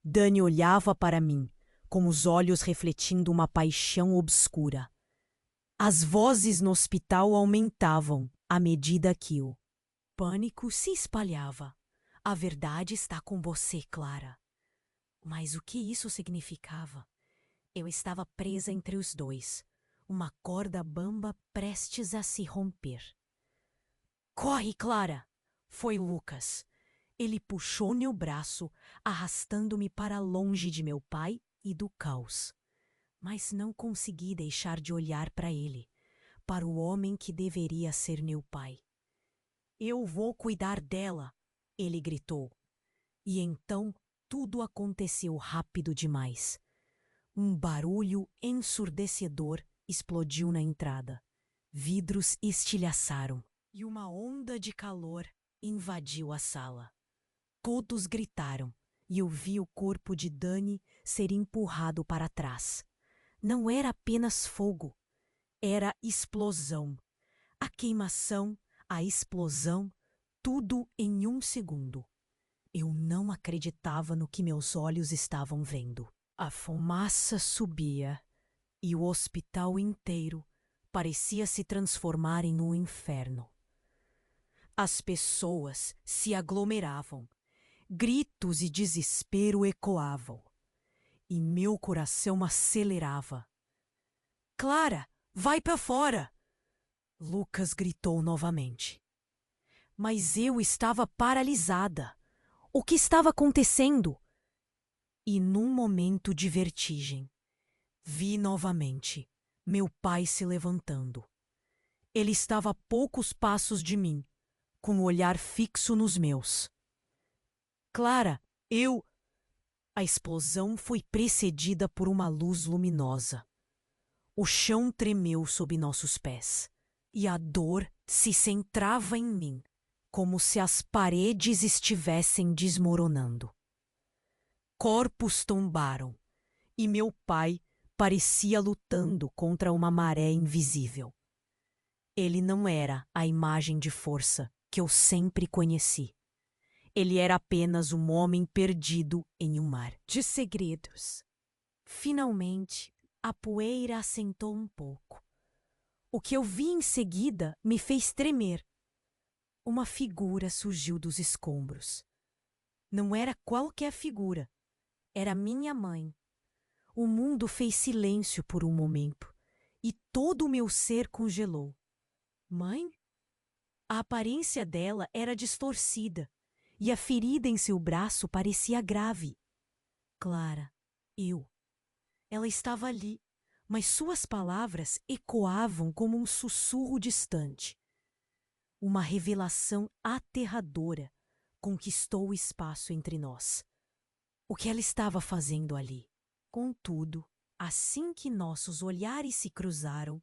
Dani olhava para mim, com os olhos refletindo uma paixão obscura. As vozes no hospital aumentavam à medida que o pânico se espalhava. A verdade está com você, Clara. Mas o que isso significava? Eu estava presa entre os dois, uma corda bamba prestes a se romper. Corre, Clara! Foi Lucas. Ele puxou meu braço, arrastando-me para longe de meu pai e do caos. Mas não consegui deixar de olhar para ele, para o homem que deveria ser meu pai. Eu vou cuidar dela, ele gritou. E então tudo aconteceu rápido demais. Um barulho ensurdecedor explodiu na entrada. Vidros estilhaçaram e uma onda de calor invadiu a sala. Todos gritaram e eu vi o corpo de Dani ser empurrado para trás. Não era apenas fogo, era explosão. A queimação, a explosão, tudo em um segundo. Eu não acreditava no que meus olhos estavam vendo. A fumaça subia e o hospital inteiro parecia se transformar em um inferno. As pessoas se aglomeravam, gritos e desespero ecoavam, e meu coração acelerava. Clara, vai para fora! Lucas gritou novamente. Mas eu estava paralisada. O que estava acontecendo? E num momento de vertigem, vi novamente meu pai se levantando. Ele estava a poucos passos de mim, com o olhar fixo nos meus. Clara, eu... A explosão foi precedida por uma luz luminosa. O chão tremeu sob nossos pés, e a dor se centrava em mim, como se as paredes estivessem desmoronando. Corpos tombaram, e meu pai parecia lutando contra uma maré invisível. Ele não era a imagem de força que eu sempre conheci. Ele era apenas um homem perdido em um mar de segredos. Finalmente, a poeira assentou um pouco. O que eu vi em seguida me fez tremer. Uma figura surgiu dos escombros. Não era qualquer figura. Era minha mãe. O mundo fez silêncio por um momento e todo o meu ser congelou. Mãe? A aparência dela era distorcida e a ferida em seu braço parecia grave. Clara, eu. Ela estava ali, mas suas palavras ecoavam como um sussurro distante. Uma revelação aterradora conquistou o espaço entre nós. O que ela estava fazendo ali? Contudo, assim que nossos olhares se cruzaram,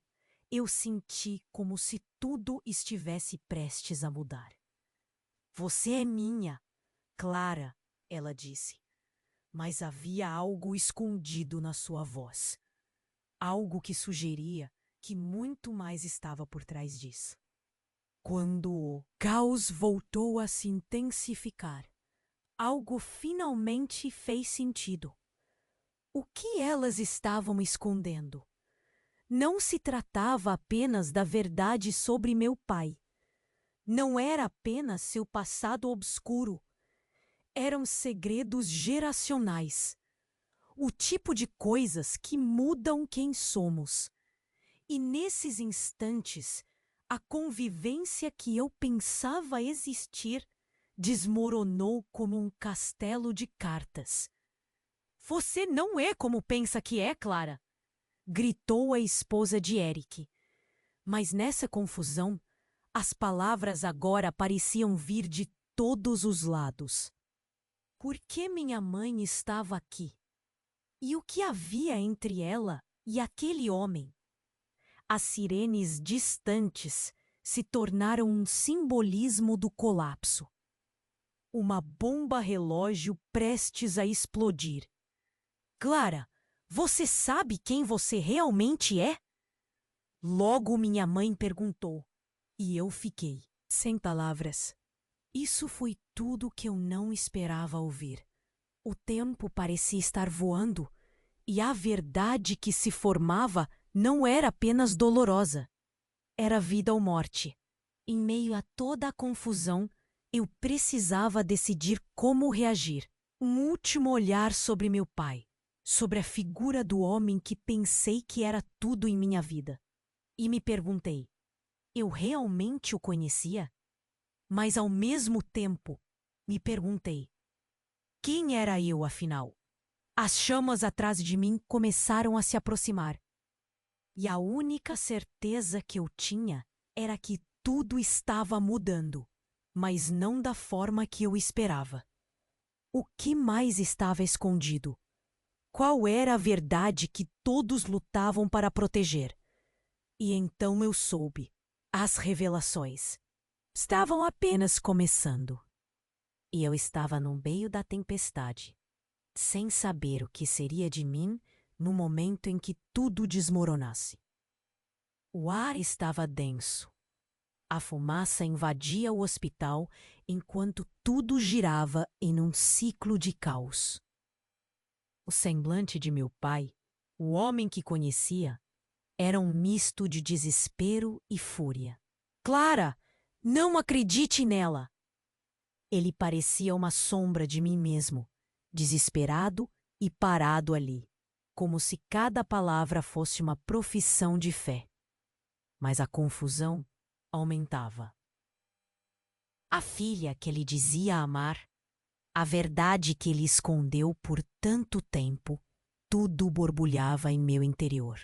eu senti como se tudo estivesse prestes a mudar. Você é minha, Clara, ela disse. Mas havia algo escondido na sua voz. Algo que sugeria que muito mais estava por trás disso. Quando o caos voltou a se intensificar, algo finalmente fez sentido. O que elas estavam escondendo? Não se tratava apenas da verdade sobre meu pai. Não era apenas seu passado obscuro. Eram segredos geracionais. O tipo de coisas que mudam quem somos. E nesses instantes, a convivência que eu pensava existir desmoronou como um castelo de cartas. Você não é como pensa que é, Clara! Gritou a esposa de Eric. Mas nessa confusão, as palavras agora pareciam vir de todos os lados. Por que minha mãe estava aqui? E o que havia entre ela e aquele homem? As sirenes distantes se tornaram um simbolismo do colapso. Uma bomba relógio prestes a explodir. Clara, você sabe quem você realmente é? Logo minha mãe perguntou, e eu fiquei, sem palavras. Isso foi tudo que eu não esperava ouvir. O tempo parecia estar voando, e a verdade que se formava não era apenas dolorosa. Era vida ou morte. Em meio a toda a confusão, eu precisava decidir como reagir. Um último olhar sobre meu pai, sobre a figura do homem que pensei que era tudo em minha vida. E me perguntei, eu realmente o conhecia? Mas ao mesmo tempo, me perguntei, quem era eu afinal? As chamas atrás de mim começaram a se aproximar. E a única certeza que eu tinha era que tudo estava mudando. mas não da forma que eu esperava. O que mais estava escondido? Qual era a verdade que todos lutavam para proteger? E então eu soube. As revelações estavam apenas começando. E eu estava no meio da tempestade, sem saber o que seria de mim no momento em que tudo desmoronasse. O ar estava denso. A fumaça invadia o hospital enquanto tudo girava em um ciclo de caos. O semblante de meu pai, o homem que conhecia, era um misto de desespero e fúria. Clara, não acredite nela! Ele parecia uma sombra de mim mesmo, desesperado e parado ali, como se cada palavra fosse uma profissão de fé. Mas a confusão aumentava. A filha que ele dizia amar, a verdade que ele escondeu por tanto tempo, tudo borbulhava em meu interior.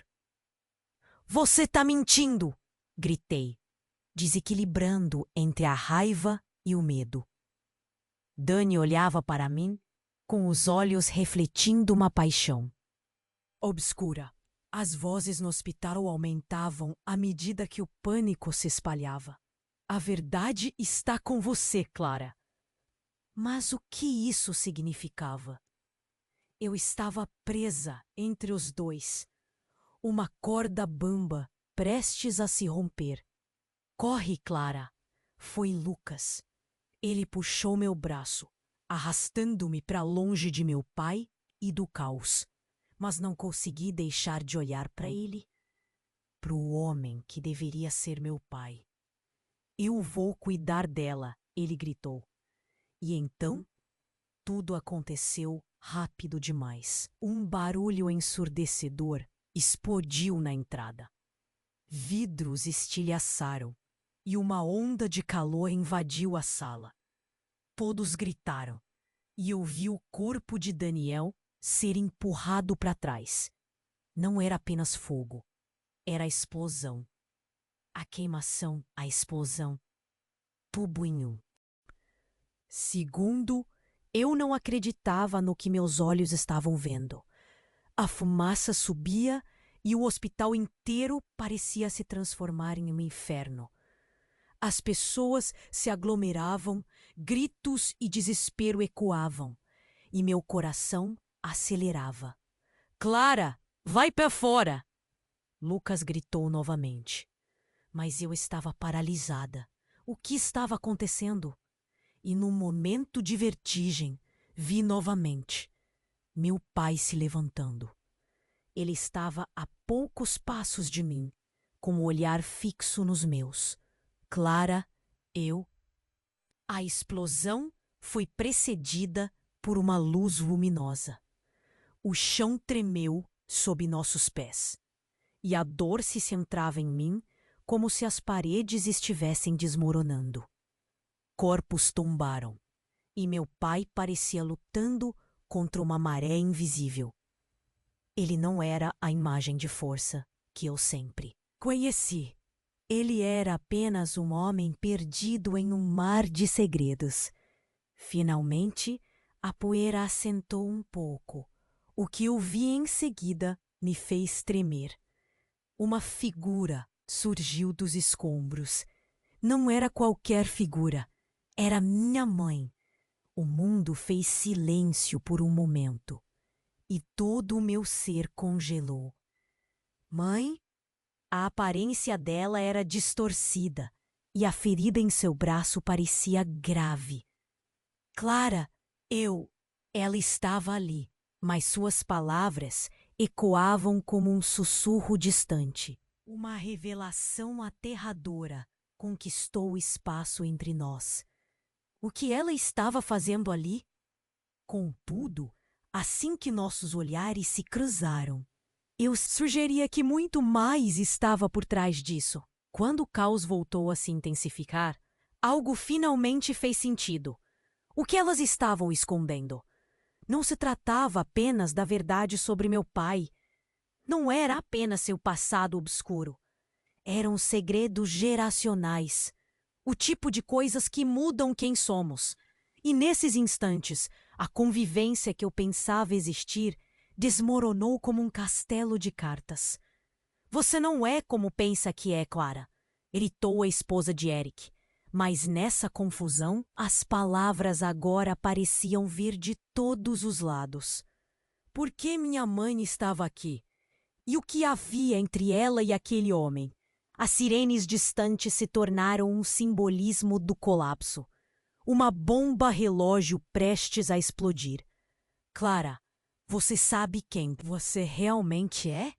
Você tá mentindo! Gritei, desequilibrando entre a raiva e o medo. Dani olhava para mim, com os olhos refletindo uma paixão obscura. As vozes no hospital aumentavam à medida que o pânico se espalhava. A verdade está com você, Clara. Mas o que isso significava? Eu estava presa entre os dois. Uma corda bamba prestes a se romper. Corre, Clara! Foi Lucas. Ele puxou meu braço, arrastando-me para longe de meu pai e do caos. Mas não consegui deixar de olhar para ele, para o homem que deveria ser meu pai. Eu vou cuidar dela, ele gritou. E então, tudo aconteceu rápido demais. Um barulho ensurdecedor explodiu na entrada. Vidros estilhaçaram e uma onda de calor invadiu a sala. Todos gritaram e eu vi o corpo de Daniel ser empurrado para trás. Não era apenas fogo, era a explosão. A queimação, a explosão. Tudo em um. Segundo, eu não acreditava no que meus olhos estavam vendo. A fumaça subia e o hospital inteiro parecia se transformar em um inferno. As pessoas se aglomeravam, gritos e desespero ecoavam, e meu coração acelerava. Clara, vai para fora! Lucas gritou novamente. Mas eu estava paralisada. O que estava acontecendo? E num momento de vertigem, vi novamente meu pai se levantando. Ele estava a poucos passos de mim, com o olhar fixo nos meus. Clara, eu. A explosão foi precedida por uma luz luminosa. O chão tremeu sob nossos pés, e a dor se centrava em mim como se as paredes estivessem desmoronando. Corpos tombaram, e meu pai parecia lutando contra uma maré invisível. Ele não era a imagem de força que eu sempre conheci. Ele era apenas um homem perdido em um mar de segredos. Finalmente, a poeira assentou um pouco. O que eu vi em seguida me fez tremer. Uma figura surgiu dos escombros. Não era qualquer figura. Era minha mãe. O mundo fez silêncio por um momento. E todo o meu ser congelou. Mãe? A aparência dela era distorcida e a ferida em seu braço parecia grave. Clara, ela estava ali, mas suas palavras ecoavam como um sussurro distante. Uma revelação aterradora conquistou o espaço entre nós. O que ela estava fazendo ali? Contudo, assim que nossos olhares se cruzaram, eu sugeria que muito mais estava por trás disso. Quando o caos voltou a se intensificar, algo finalmente fez sentido. O que elas estavam escondendo? Não se tratava apenas da verdade sobre meu pai. Não era apenas seu passado obscuro. Eram segredos geracionais. O tipo de coisas que mudam quem somos. E nesses instantes, a convivência que eu pensava existir desmoronou como um castelo de cartas. Você não é como pensa que é, Clara, gritou a esposa de Eric. Mas nessa confusão, as palavras agora pareciam vir de todos os lados. Por que minha mãe estava aqui? E o que havia entre ela e aquele homem? As sirenes distantes se tornaram um simbolismo do colapso. Uma bomba relógio prestes a explodir. Clara, você sabe quem você realmente é?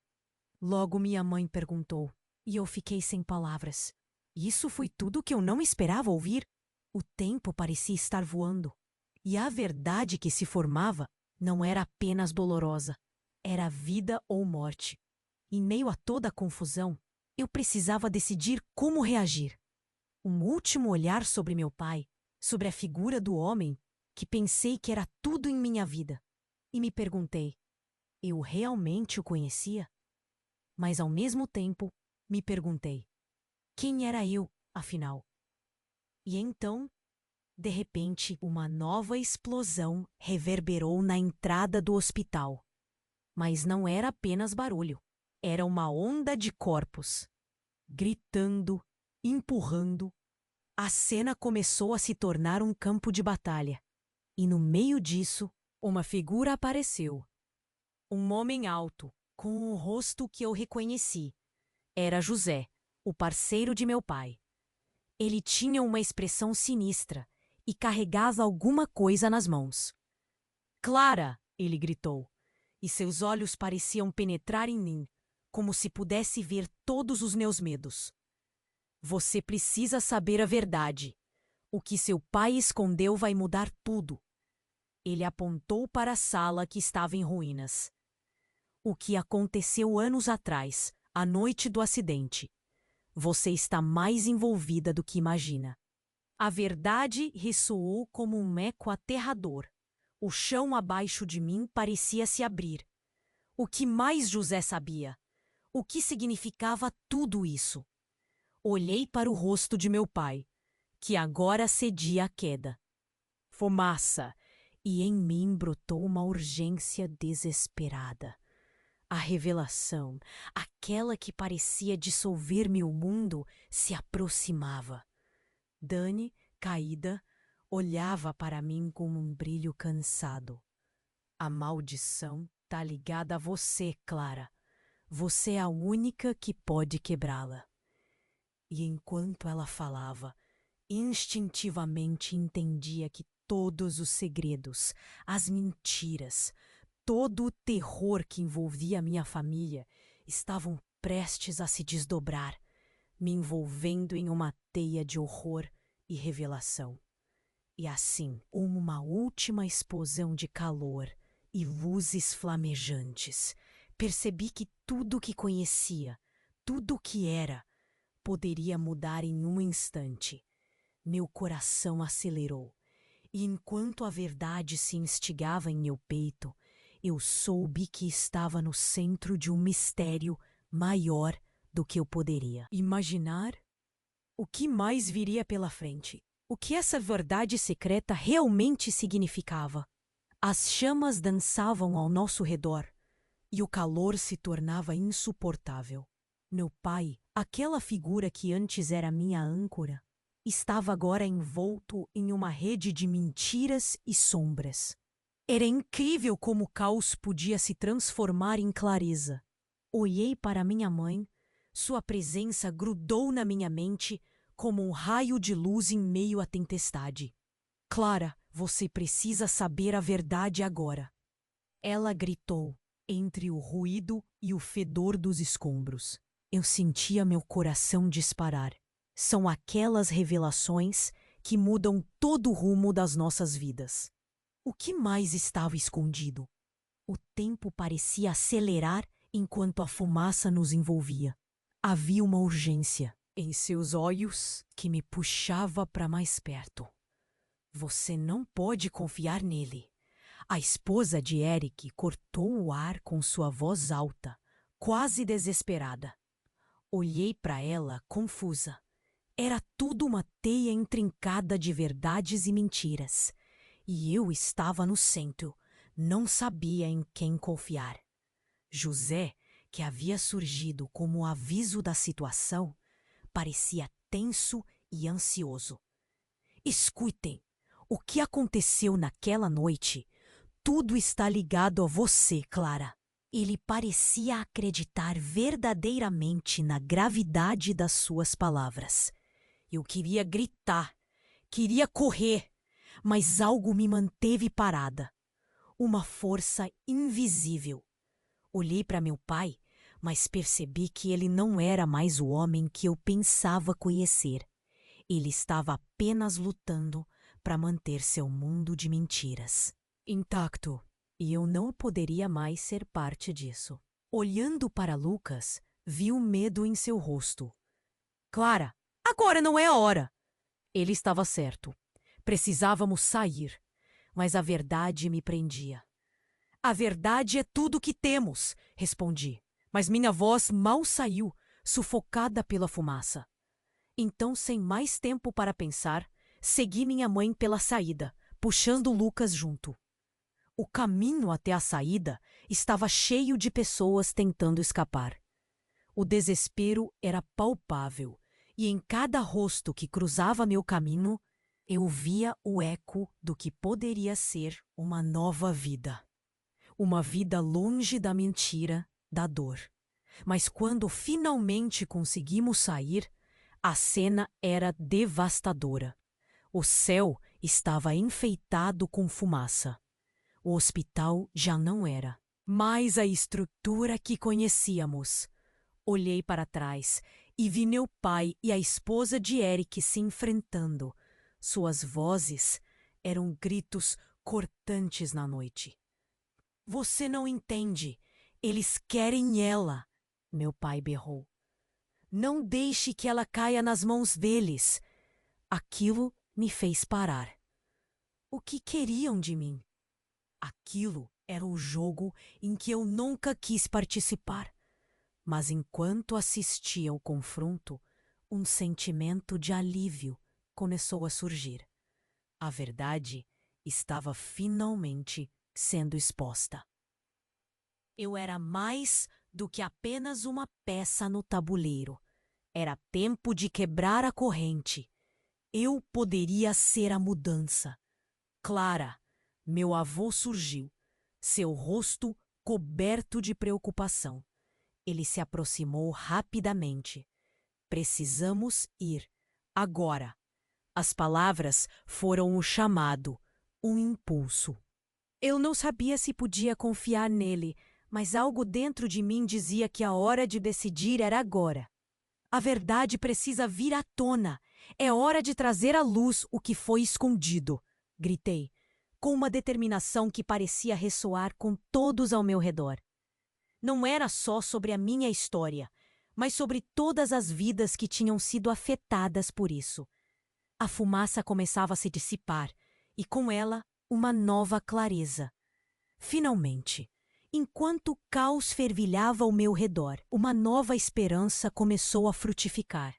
Logo minha mãe perguntou, e eu fiquei sem palavras. Isso foi tudo que eu não esperava ouvir. O tempo parecia estar voando. E a verdade que se formava não era apenas dolorosa. Era vida ou morte. Em meio a toda a confusão, eu precisava decidir como reagir. Um último olhar sobre meu pai, sobre a figura do homem que pensei que era tudo em minha vida. E me perguntei, eu realmente o conhecia? Mas ao mesmo tempo, me perguntei, quem era eu, afinal? E então, de repente, uma nova explosão reverberou na entrada do hospital. Mas não era apenas barulho. Era uma onda de corpos. Gritando, empurrando. A cena começou a se tornar um campo de batalha. E no meio disso, uma figura apareceu. Um homem alto, com um rosto que eu reconheci. Era José, o parceiro de meu pai. Ele tinha uma expressão sinistra e carregava alguma coisa nas mãos. Clara! Ele gritou, e seus olhos pareciam penetrar em mim, como se pudesse ver todos os meus medos. Você precisa saber a verdade. O que seu pai escondeu vai mudar tudo. Ele apontou para a sala que estava em ruínas. O que aconteceu anos atrás, a noite do acidente. Você está mais envolvida do que imagina. A verdade ressoou como um eco aterrador. O chão abaixo de mim parecia se abrir. O que mais José sabia? O que significava tudo isso? Olhei para o rosto de meu pai, que agora cedia à queda. Fumaça! E em mim brotou uma urgência desesperada. A revelação, aquela que parecia dissolver meu mundo, se aproximava. Dani, caída, olhava para mim com um brilho cansado. A maldição tá ligada a você, Clara. Você é a única que pode quebrá-la. E enquanto ela falava, instintivamente entendia que todos os segredos, as mentiras, todo o terror que envolvia minha família estavam prestes a se desdobrar, me envolvendo em uma teia de horror e revelação. E assim, uma última explosão de calor e luzes flamejantes, percebi que tudo o que conhecia, tudo o que era, poderia mudar em um instante. Meu coração acelerou, e enquanto a verdade se instigava em meu peito, eu soube que estava no centro de um mistério maior do que eu poderia imaginar. O que mais viria pela frente? O que essa verdade secreta realmente significava? As chamas dançavam ao nosso redor e o calor se tornava insuportável. Meu pai, aquela figura que antes era minha âncora, estava agora envolto em uma rede de mentiras e sombras. Era incrível como o caos podia se transformar em clareza. Olhei para minha mãe, sua presença grudou na minha mente como um raio de luz em meio à tempestade. Clara, você precisa saber a verdade agora. Ela gritou, entre o ruído e o fedor dos escombros. Eu sentia meu coração disparar. São aquelas revelações que mudam todo o rumo das nossas vidas. O que mais estava escondido? O tempo parecia acelerar enquanto a fumaça nos envolvia. Havia uma urgência em seus olhos que me puxava para mais perto. Você não pode confiar nele. A esposa de Eric cortou o ar com sua voz alta, quase desesperada. Olhei para ela, confusa. Era tudo uma teia intrincada de verdades e mentiras. E eu estava no centro, não sabia em quem confiar. José, que havia surgido como o aviso da situação, parecia tenso e ansioso. Escutem, o que aconteceu naquela noite, tudo está ligado a você, Clara. Ele parecia acreditar verdadeiramente na gravidade das suas palavras. Eu queria gritar, queria correr, mas algo me manteve parada. Uma força invisível. Olhei para meu pai, mas percebi que ele não era mais o homem que eu pensava conhecer. Ele estava apenas lutando para manter seu mundo de mentiras intacto, e eu não poderia mais ser parte disso. Olhando para Lucas, vi o medo em seu rosto. Clara, agora não é a hora! Ele estava certo. Precisávamos sair, mas a verdade me prendia. A verdade é tudo o que temos, respondi, mas minha voz mal saiu, sufocada pela fumaça. Então, sem mais tempo para pensar, segui minha mãe pela saída, puxando Lucas junto. O caminho até a saída estava cheio de pessoas tentando escapar. O desespero era palpável, e em cada rosto que cruzava meu caminho, eu via o eco do que poderia ser uma nova vida. Uma vida longe da mentira, da dor. Mas quando finalmente conseguimos sair, a cena era devastadora. O céu estava enfeitado com fumaça. O hospital já não era mais a estrutura que conhecíamos. Olhei para trás e vi meu pai e a esposa de Eric se enfrentando. Suas vozes eram gritos cortantes na noite. Você não entende. Eles querem ela, meu pai berrou. Não deixe que ela caia nas mãos deles. Aquilo me fez parar. O que queriam de mim? Aquilo era o jogo em que eu nunca quis participar. Mas enquanto assistia ao confronto, um sentimento de alívio começou a surgir. A verdade estava finalmente sendo exposta. Eu era mais do que apenas uma peça no tabuleiro. Era tempo de quebrar a corrente. Eu poderia ser a mudança. Clara, meu avô surgiu, seu rosto coberto de preocupação. Ele se aproximou rapidamente. Precisamos ir. Agora. As palavras foram o chamado, um impulso. Eu não sabia se podia confiar nele, mas algo dentro de mim dizia que a hora de decidir era agora. A verdade precisa vir à tona. É hora de trazer à luz o que foi escondido, gritei, com uma determinação que parecia ressoar com todos ao meu redor. Não era só sobre a minha história, mas sobre todas as vidas que tinham sido afetadas por isso. A fumaça começava a se dissipar, e com ela uma nova clareza. Finalmente, enquanto o caos fervilhava ao meu redor, uma nova esperança começou a frutificar.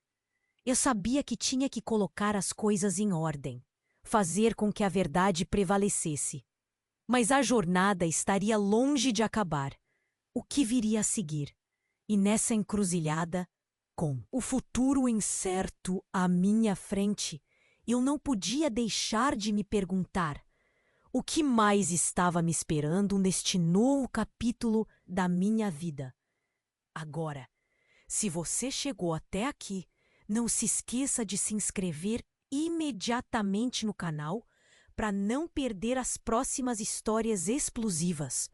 Eu sabia que tinha que colocar as coisas em ordem, fazer com que a verdade prevalecesse. Mas a jornada estaria longe de acabar. O que viria a seguir? E nessa encruzilhada, com o futuro incerto à minha frente, eu não podia deixar de me perguntar o que mais estava me esperando neste novo capítulo da minha vida. Agora, se você chegou até aqui, não se esqueça de se inscrever imediatamente no canal para não perder as próximas histórias explosivas.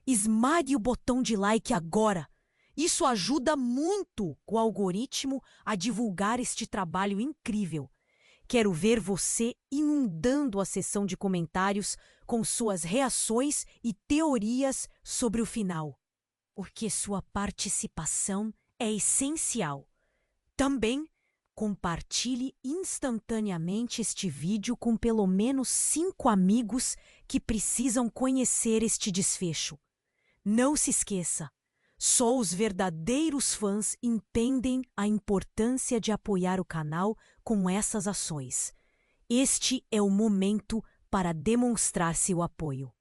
Esmague o botão de like agora! Isso ajuda muito o algoritmo a divulgar este trabalho incrível. Quero ver você inundando a seção de comentários com suas reações e teorias sobre o final, porque sua participação é essencial. Também compartilhe instantaneamente este vídeo com pelo menos 5 amigos que precisam conhecer este desfecho. Não se esqueça, Só os verdadeiros fãs entendem a importância de apoiar o canal com essas ações. Este é o momento para demonstrar seu apoio.